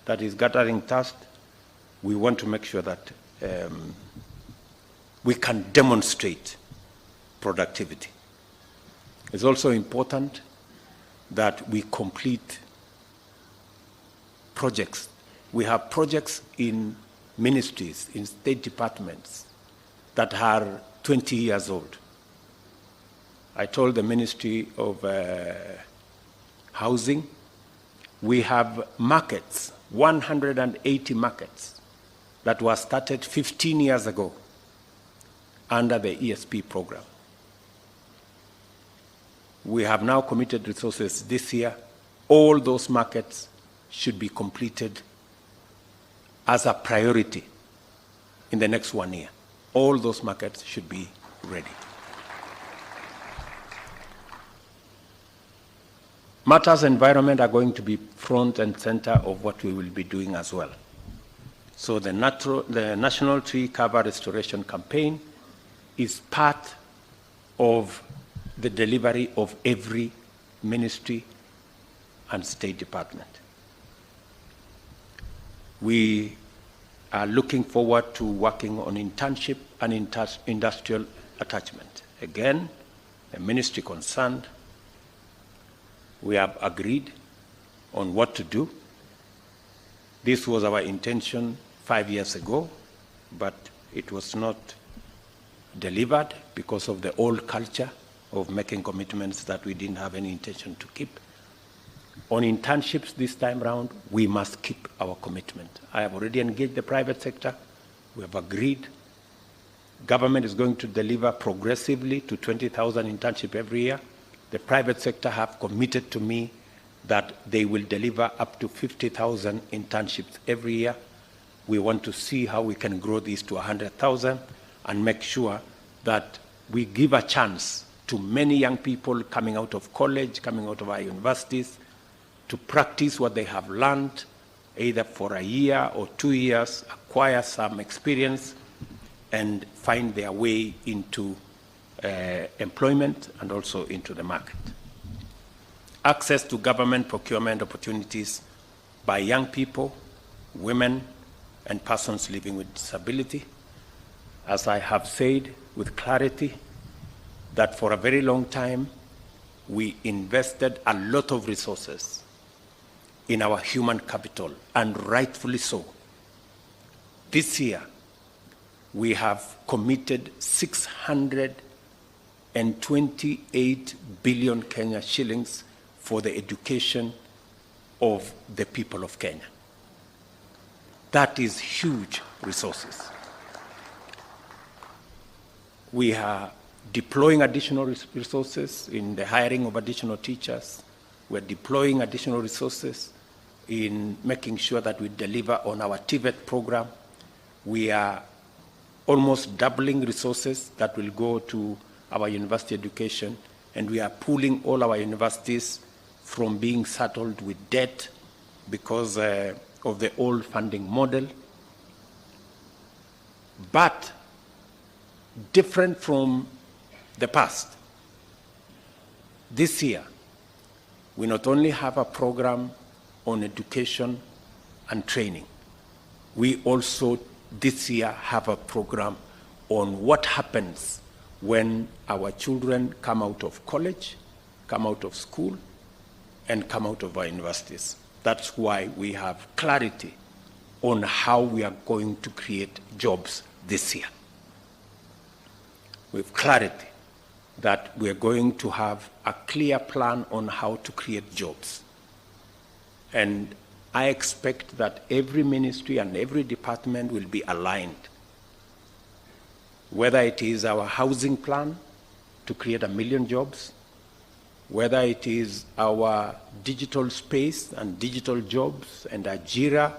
that is gathering dust. We want to make sure that we can demonstrate productivity. It's also important that we complete projects. We have projects in ministries, in state departments that are 20 years old. I told the Ministry of Housing, we have markets, 180 markets that were started 15 years ago under the ESP program. We have now committed resources this year. All those markets should be completed as a priority in the next 1 year. All those markets should be ready. Matters environment are going to be front and center of what we will be doing as well. So the National Tree Cover Restoration Campaign is part of the delivery of every ministry and state department. We are looking forward to working on internship and industrial attachment. Again, the ministry concerned, we have agreed on what to do. This was our intention 5 years ago, but it was not delivered because of the old culture of making commitments that we didn't have any intention to keep. On internships this time around, we must keep our commitment. I have already engaged the private sector. We have agreed. Government is going to deliver progressively to 20,000 internship every year. The private sector have committed to me that they will deliver up to 50,000 internships every year. We want to see how we can grow these to 100,000 and make sure that we give a chance to many young people coming out of college, coming out of our universities, to practice what they have learned, either for a year or 2 years, acquire some experience, and find their way into employment and also into the market. Access to government procurement opportunities by young people, women, and persons living with disability. As I have said with clarity, that for a very long time, we invested a lot of resources in our human capital, and rightfully so. This year, we have committed 628 billion Kenya shillings for the education of the people of Kenya. That is huge resources. We are deploying additional resources in the hiring of additional teachers. We're deploying additional resources in making sure that we deliver on our TVET program. We are almost doubling resources that will go to our university education, and we are pulling all our universities from being saddled with debt because of the old funding model. But different from the past, this year, we not only have a program on education and training, we also this year have a program on what happens when our children come out of college come out of school and come out of our universities. That's why we have clarity on how we are going to create jobs this year. With clarity that we are going to have a clear plan on how to create jobs. And I expect that every ministry and every department will be aligned. Whether it is our housing plan to create 1 million jobs, whether it is our digital space and digital jobs and Ajira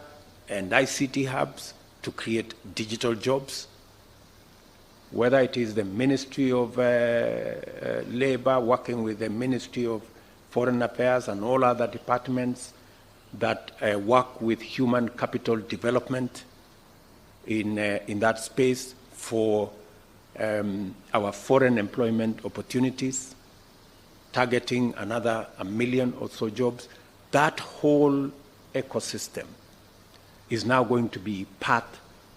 and ICT hubs to create digital jobs, whether it is the Ministry of Labor working with the Ministry of Foreign Affairs and all other departments that work with human capital development in that space for our foreign employment opportunities, targeting another 1 million or so jobs. That whole ecosystem is now going to be part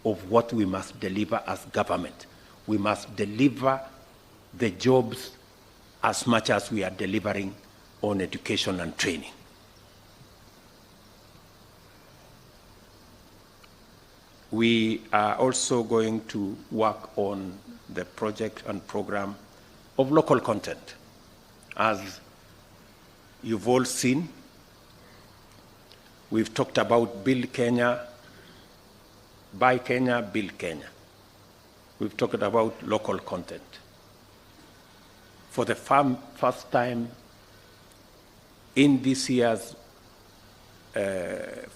of what we must deliver as government. We must deliver the jobs as much as we are delivering on education and training. We are also going to work on the project and program of local content. As you've all seen, we've talked about Build Kenya, Buy Kenya, Build Kenya. We've talked about local content. For the first time in this year's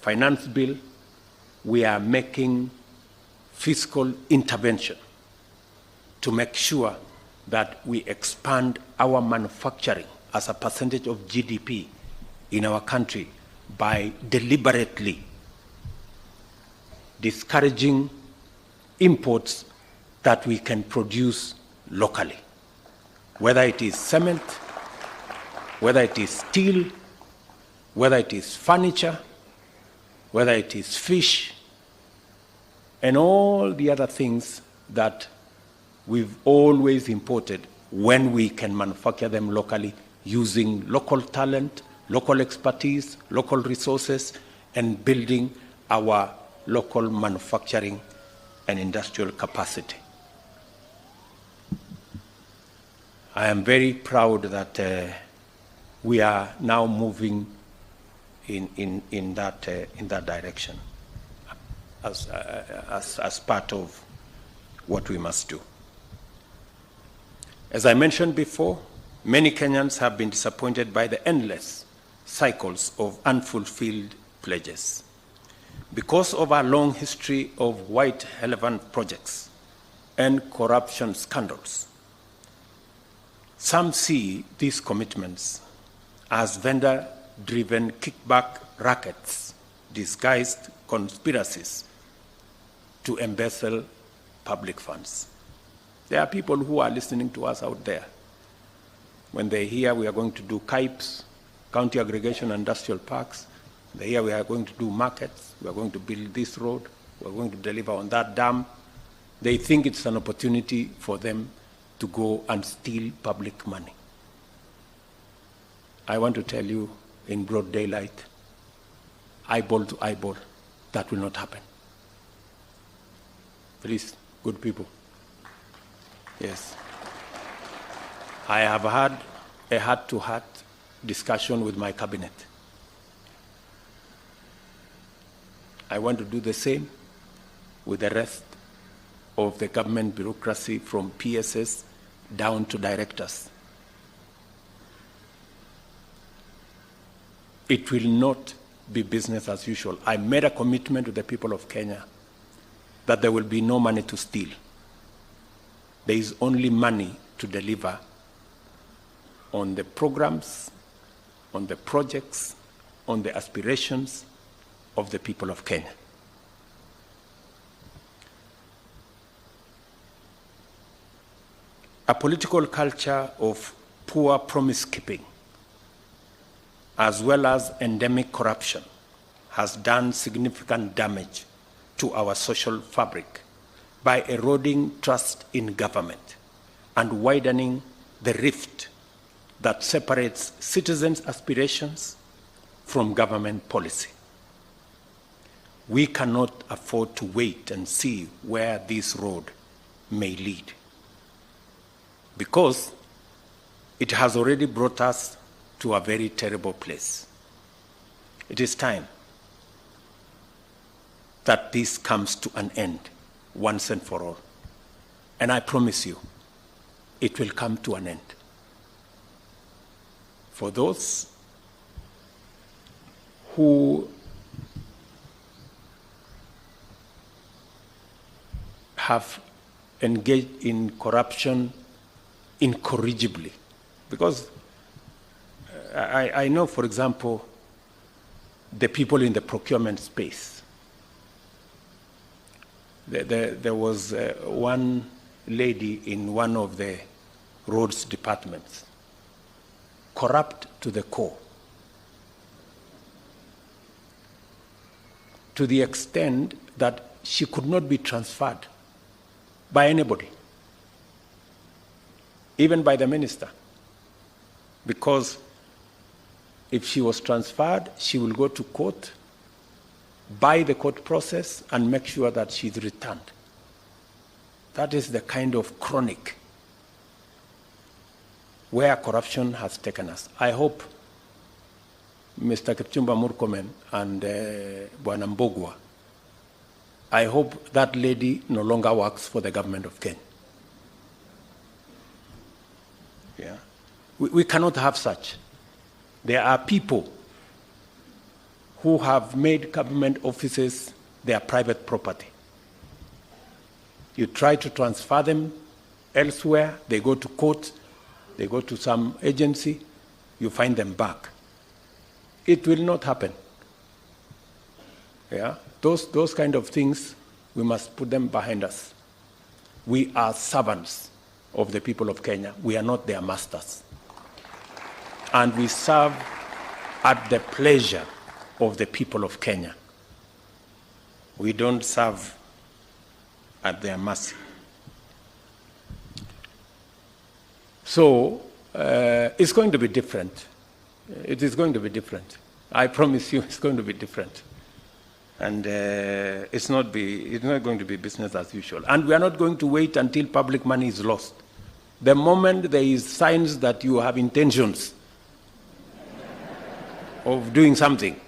finance bill, we are making fiscal intervention to make sure that we expand our manufacturing as a percentage of GDP in our country by deliberately discouraging imports that we can produce locally, whether it is cement, whether it is steel, whether it is furniture, whether it is fish, and all the other things that we've always imported when we can manufacture them locally using local talent, local expertise, local resources, and building our local manufacturing and industrial capacity. I am very proud that we are now moving in that direction as part of what we must do. As I mentioned before, many Kenyans have been disappointed by the endless cycles of unfulfilled pledges. Because of our long history of white elephant projects and corruption scandals, some see these commitments as vendor-driven kickback rackets, disguised conspiracies to embezzle public funds. There are people who are listening to us out there. When they hear we are going to do CAIPs, County Aggregation Industrial Parks, they hear we are going to do markets, we are going to build this road, we are going to deliver on that dam, they think it's an opportunity for them to go and steal public money. I want to tell you in broad daylight, eyeball to eyeball, that will not happen. Please, good people. Yes. I have had a heart-to-heart discussion with my cabinet. I want to do the same with the rest of the government bureaucracy from PSS down to directors. It will not be business as usual. I made a commitment to the people of Kenya that there will be no money to steal. There is only money to deliver on the programs, on the projects, on the aspirations of the people of Kenya. A political culture of poor promise-keeping, as well as endemic corruption, has done significant damage to our social fabric by eroding trust in government and widening the rift that separates citizens' aspirations from government policy. We cannot afford to wait and see where this road may lead, because it has already brought us to a very terrible place. It is time that this comes to an end once and for all. And I promise you, it will come to an end. For those who have engaged in corruption incorrigibly, because I know, for example, the people in the procurement space. There was one lady in one of the roads departments, corrupt to the core, to the extent that she could not be transferred by anybody, even by the minister, because if she was transferred, she will go to court, buy the court process, and make sure that she's returned. That is the kind of chronic where corruption has taken us. I hope Mr. Kipchumba Murkomen and Bwana Mbogwa, I hope that lady no longer works for the government of Kenya. Yeah. We cannot have such. There are people who have made government offices their private property. You try to transfer them elsewhere, they go to court, they go to some agency, you find them back. It will not happen. Yeah? Those kind of things, we must put them behind us. We are servants of the people of Kenya. We are not their masters. And we serve at the pleasure of the people of Kenya. We don't serve at their mercy. So it's going to be different. It is going to be different. I promise you it's going to be different. And it's not going to be business as usual. And we are not going to wait until public money is lost. The moment there is signs that you have intentions of doing something,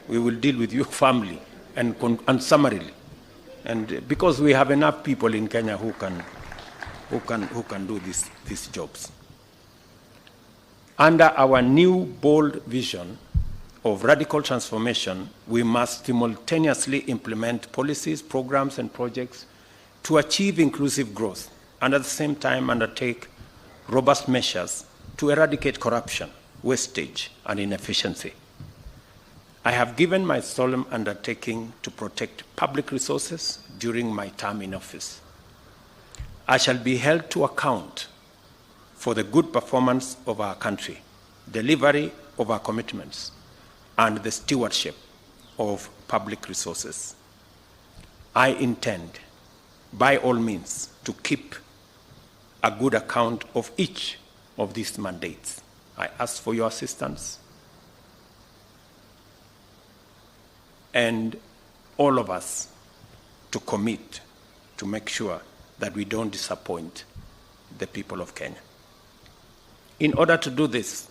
we will deal with your family and summarily. And because we have enough people in Kenya who can do these jobs. Under our new bold vision of radical transformation, we must simultaneously implement policies, programs, and projects to achieve inclusive growth, and at the same time undertake robust measures to eradicate corruption, wastage, and inefficiency. I have given my solemn undertaking to protect public resources during my term in office. I shall be held to account for the good performance of our country, delivery of our commitments, and the stewardship of public resources. I intend, by all means, to keep a good account of each of these mandates. I ask for your assistance, and all of us to commit to make sure that we don't disappoint the people of Kenya. In order to do this,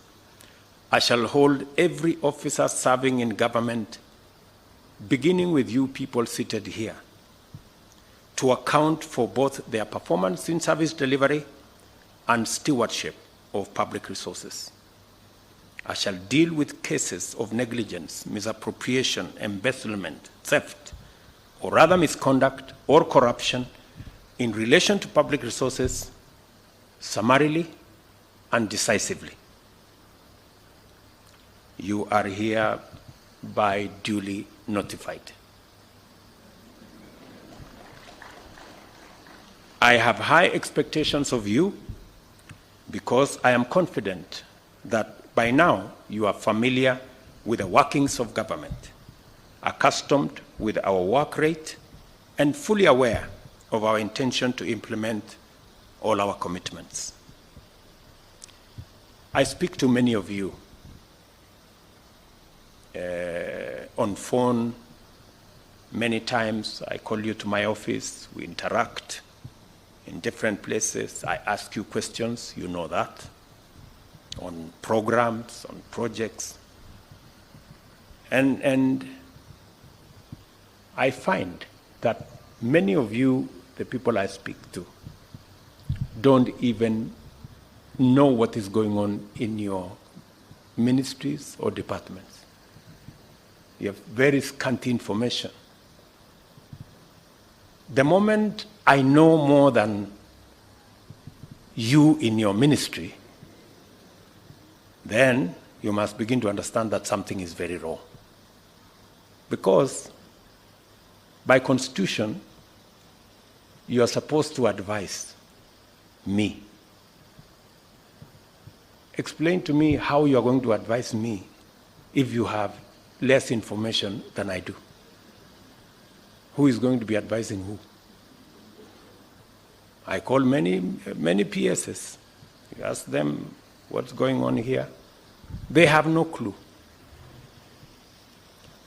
I shall hold every officer serving in government, beginning with you people seated here, to account for both their performance in service delivery and stewardship of public resources. I shall deal with cases of negligence, misappropriation, embezzlement, theft, or rather misconduct or corruption in relation to public resources summarily and decisively. You are hereby duly notified. I have high expectations of you because I am confident that by now you are familiar with the workings of government, accustomed with our work rate, and fully aware of our intention to implement all our commitments. I speak to many of you on phone. Many times I call you to my office, we interact in different places. I ask you questions, you know that, on programs, on projects. And I find that many of you, the people I speak to, don't even know what is going on in your ministries or departments. You have very scanty information. The moment I know more than you in your ministry, then you must begin to understand that something is very wrong. Because by constitution, you are supposed to advise me. Explain to me how you are going to advise me if you have less information than I do. Who is going to be advising who? I call many PSs. You ask them what's going on here. They have no clue.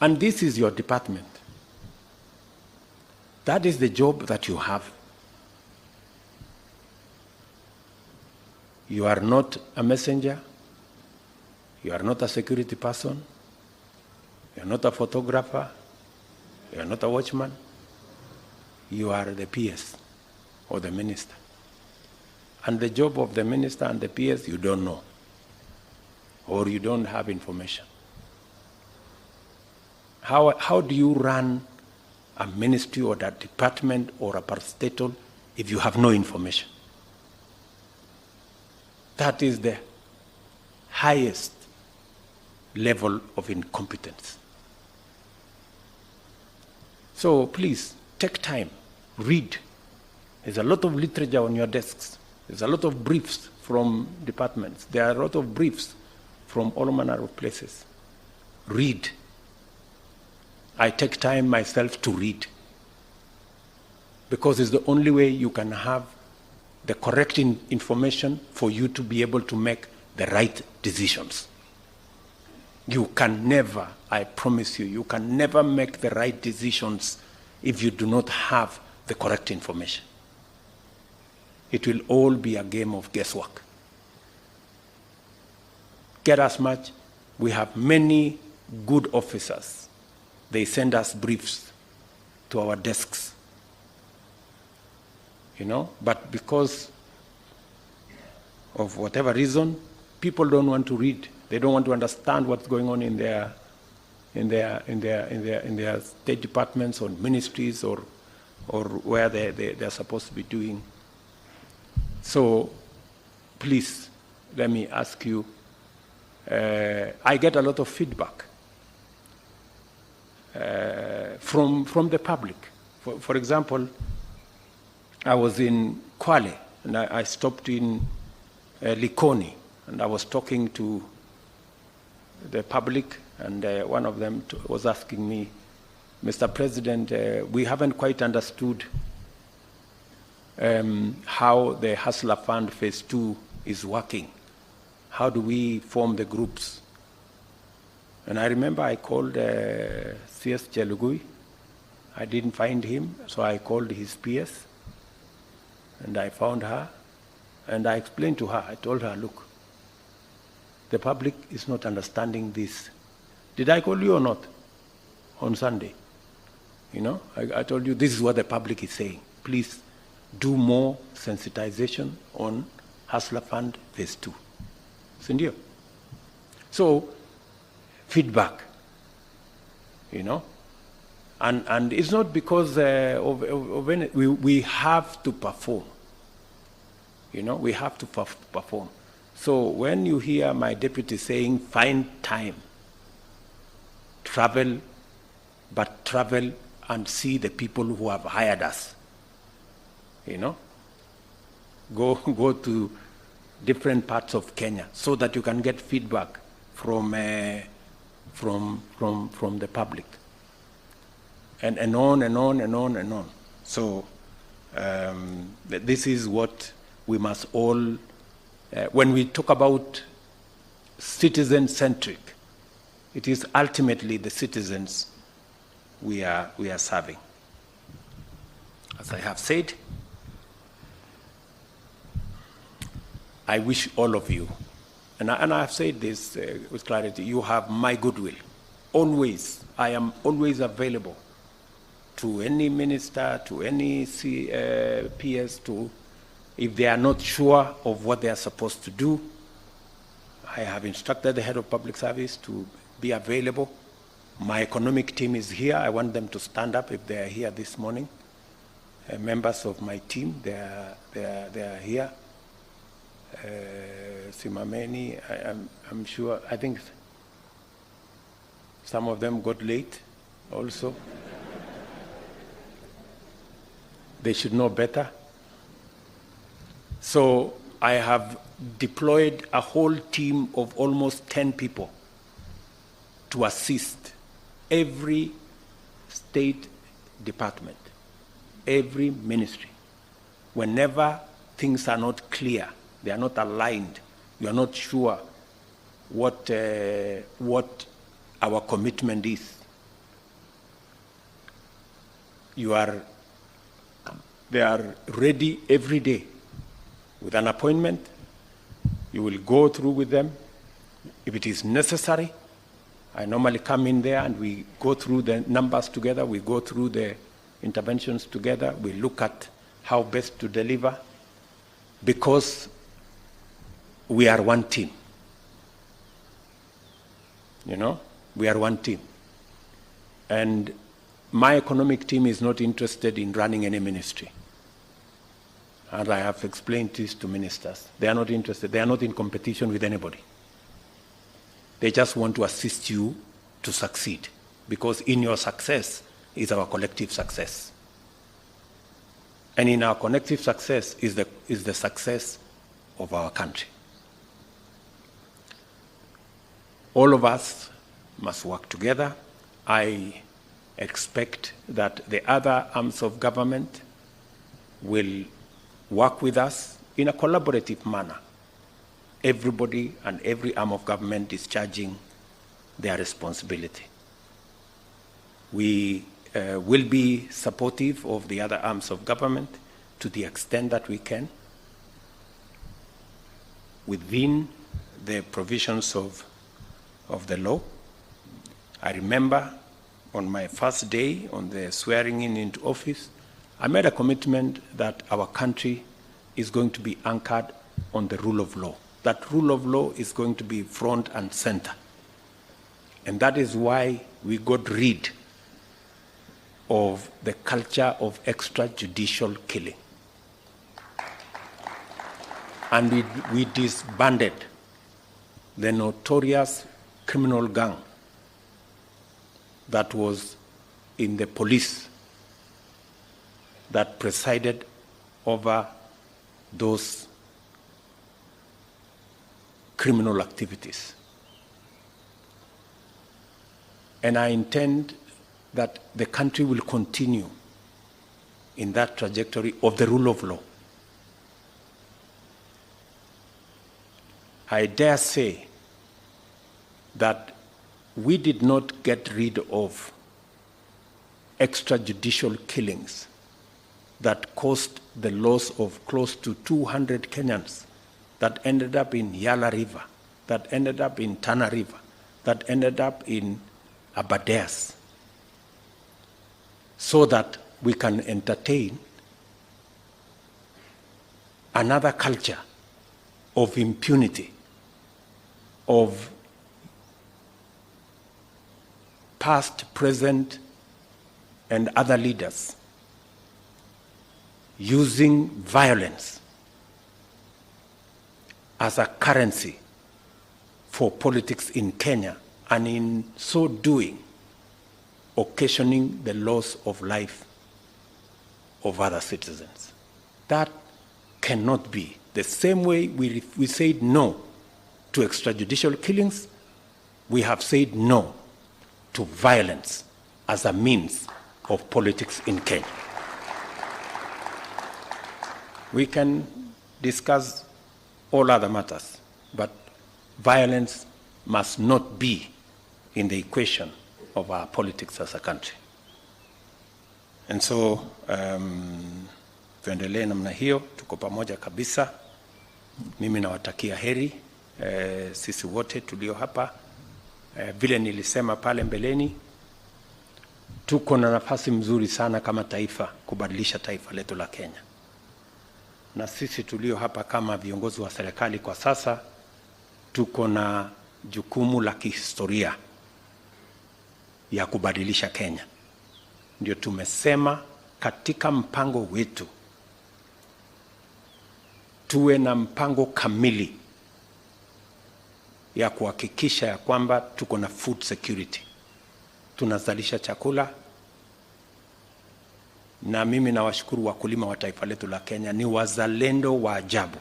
And this is your department. That is the job that you have. You are not a messenger. You are not a security person. You are not a photographer. You are not a watchman. You are the PS or the minister. And the job of the minister and the PS you don't know, or you don't have information. How do you run a ministry or a department or a parastatal if you have no information? That is the highest level of incompetence. So please, take time, read. There's a lot of literature on your desks. There's a lot of briefs from departments. There are a lot of briefs from all manner of places. Read. I take time myself to read, because it's the only way you can have the correct information for you to be able to make the right decisions. You can never, I promise you, you can never make the right decisions if you do not have the correct information. It will all be a game of guesswork. Get as much. We have many good officers. They send us briefs to our desks, you know, but because of whatever reason, people don't want to read. They don't want to understand what's going on in their state departments or ministries or where they're supposed to be doing. So please, let me ask you, I get a lot of feedback from the public. For example, I was in Kwale, and I stopped in Likoni, and I was talking to the public, and one of them was asking me, Mr. President, we haven't quite understood how the Hustler Fund Phase 2 is working. How do we form the groups? And I remember I called CS Chelugui. I didn't find him, so I called his PS, and I found her, and I explained to her, I told her, look, the public is not understanding this. Did I call you or not on Sunday? You know, I told you this is what the public is saying. Please do more sensitization on Hustler Fund Phase 2. Sindio? So, feedback, you know, and it's not because of any, we have to perform, you know, we have to perform. So when you hear my deputy saying, find time, travel, but travel and see the people who have hired us, you know, go to different parts of Kenya so that you can get feedback from the public, and on and on and on and on. So this is what we must all, when we talk about citizen-centric. It is ultimately the citizens we are serving. As I have said, I wish all of you, and I have said this with clarity, you have my goodwill. Always, I am always available to any minister, to any PS, if they are not sure of what they are supposed to do. I have instructed the head of public service to be available. My economic team is here. I want them to stand up if they are here this morning. Members of my team, they are here. Simameni, I'm sure, I think some of them got late also. They should know better. So I have deployed a whole team of almost 10 people to assist every state department, every ministry. Whenever things are not clear, they are not aligned, you are not sure what our commitment is, they are ready every day with an appointment. You will go through with them. If it is necessary, I normally come in there and we go through the numbers together, we go through the interventions together, we look at how best to deliver, because we are one team. You know, we are one team. And my economic team is not interested in running any ministry. And I have explained this to ministers. They are not interested. They are not in competition with anybody. They just want to assist you to succeed, because in your success is our collective success. And in our collective success is the success of our country. All of us must work together. I expect that the other arms of government will work with us in a collaborative manner. Everybody and every arm of government discharging their responsibility. We will be supportive of the other arms of government to the extent that we can, within the provisions of the law. I remember on my first day on the swearing in into office, I made a commitment that our country is going to be anchored on the rule of law. That rule of law is going to be front and center. And that is why we got rid of the culture of extrajudicial killing. And we disbanded the notorious criminal gang that was in the police that presided over those criminal activities. And I intend that the country will continue in that trajectory of the rule of law. I dare say that we did not get rid of extrajudicial killings that caused the loss of close to 200 Kenyans, that ended up in Yala River, that ended up in Tana River, that ended up in Abadeas, so that we can entertain another culture of impunity, of past, present, and other leaders using violence as a currency for politics in Kenya, and in so doing, occasioning the loss of life of other citizens. That cannot be. The same way we said no to extrajudicial killings, we have said no to violence as a means of politics in Kenya. We can discuss all other matters, but violence must not be in the equation of our politics as a country. And so tuendelee namna hiyo, tuko pamoja kabisa. Mimi nawatakia heri sisi wote tulio hapa. Vile nilisema pale mbeleni, tuko na nafasi mzuri sana kama taifa kubadilisha taifa letu la Kenya. Na sisi tulio hapa kama viongozi wa serikali kwa sasa, tuko na jukumu la kihistoria ya kubadilisha Kenya. Ndio tumesema katika mpango wetu tuwe na mpango kamili ya kuhakikisha ya kwamba tuko na food security. Tunazalisha chakula, na mimi nawashukuru wakulima wa taifa letu la Kenya, ni wazalendo wa ajabu.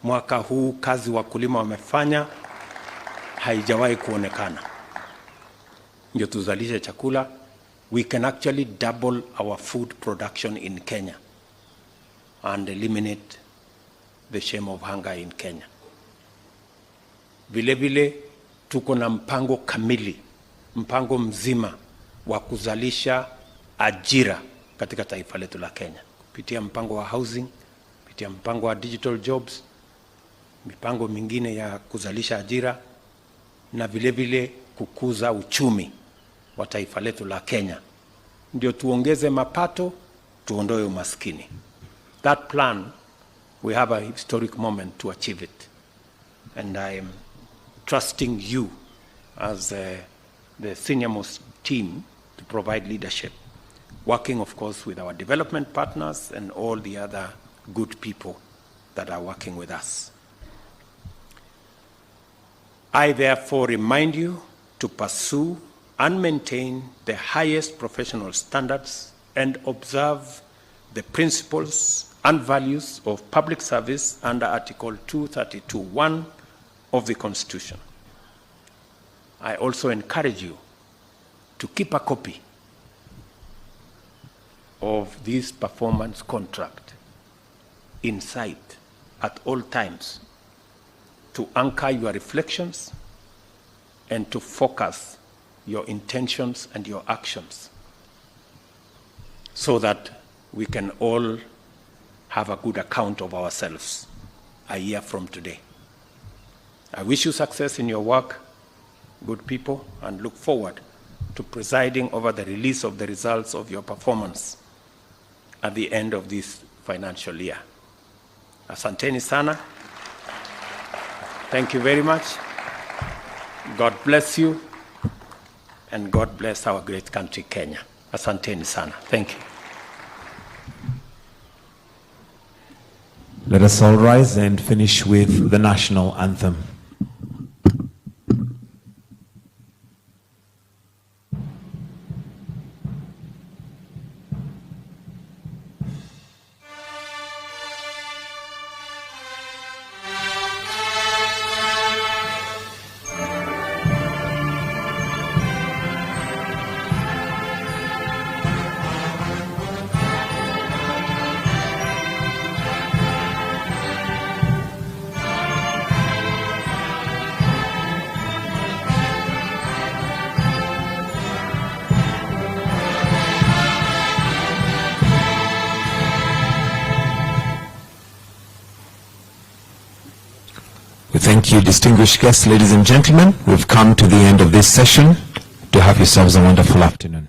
Mwaka huu kazi wakulima wamefanya haijawahi kuonekana. Ndio tuzalishe chakula. We can actually double our food production in Kenya and eliminate the shame of hunger in Kenya. Vile vile tuko na mpango kamili, mpango mzima wa kuzalisha ajira katika taifa letu la Kenya, kupitia mpango wa housing, kupitia mpango wa digital jobs, mipango mingine ya kuzalisha ajira, na vile vile kukuza uchumi wa taifa letu la Kenya. Ndio tuongeze mapato, tuondoe umaskini. That plan, we have a historic moment to achieve it. And I am trusting you as the senior-most team to provide leadership, working, of course, with our development partners and all the other good people that are working with us. I therefore remind you to pursue and maintain the highest professional standards and observe the principles and values of public service under Article 232(1) of the Constitution. I also encourage you to keep a copy of this performance contract in sight at all times to anchor your reflections and to focus your intentions and your actions so that we can all have a good account of ourselves a year from today. I wish you success in your work, good people, and look forward to presiding over the release of the results of your performance at the end of this financial year. Asanteni sana. Thank you very much. God bless you, and God bless our great country, Kenya. Asanteni sana. Thank you. Let us all rise and finish with the national anthem. Thank you, distinguished guests, ladies and gentlemen. We've come to the end of this session. Do have yourselves a wonderful afternoon.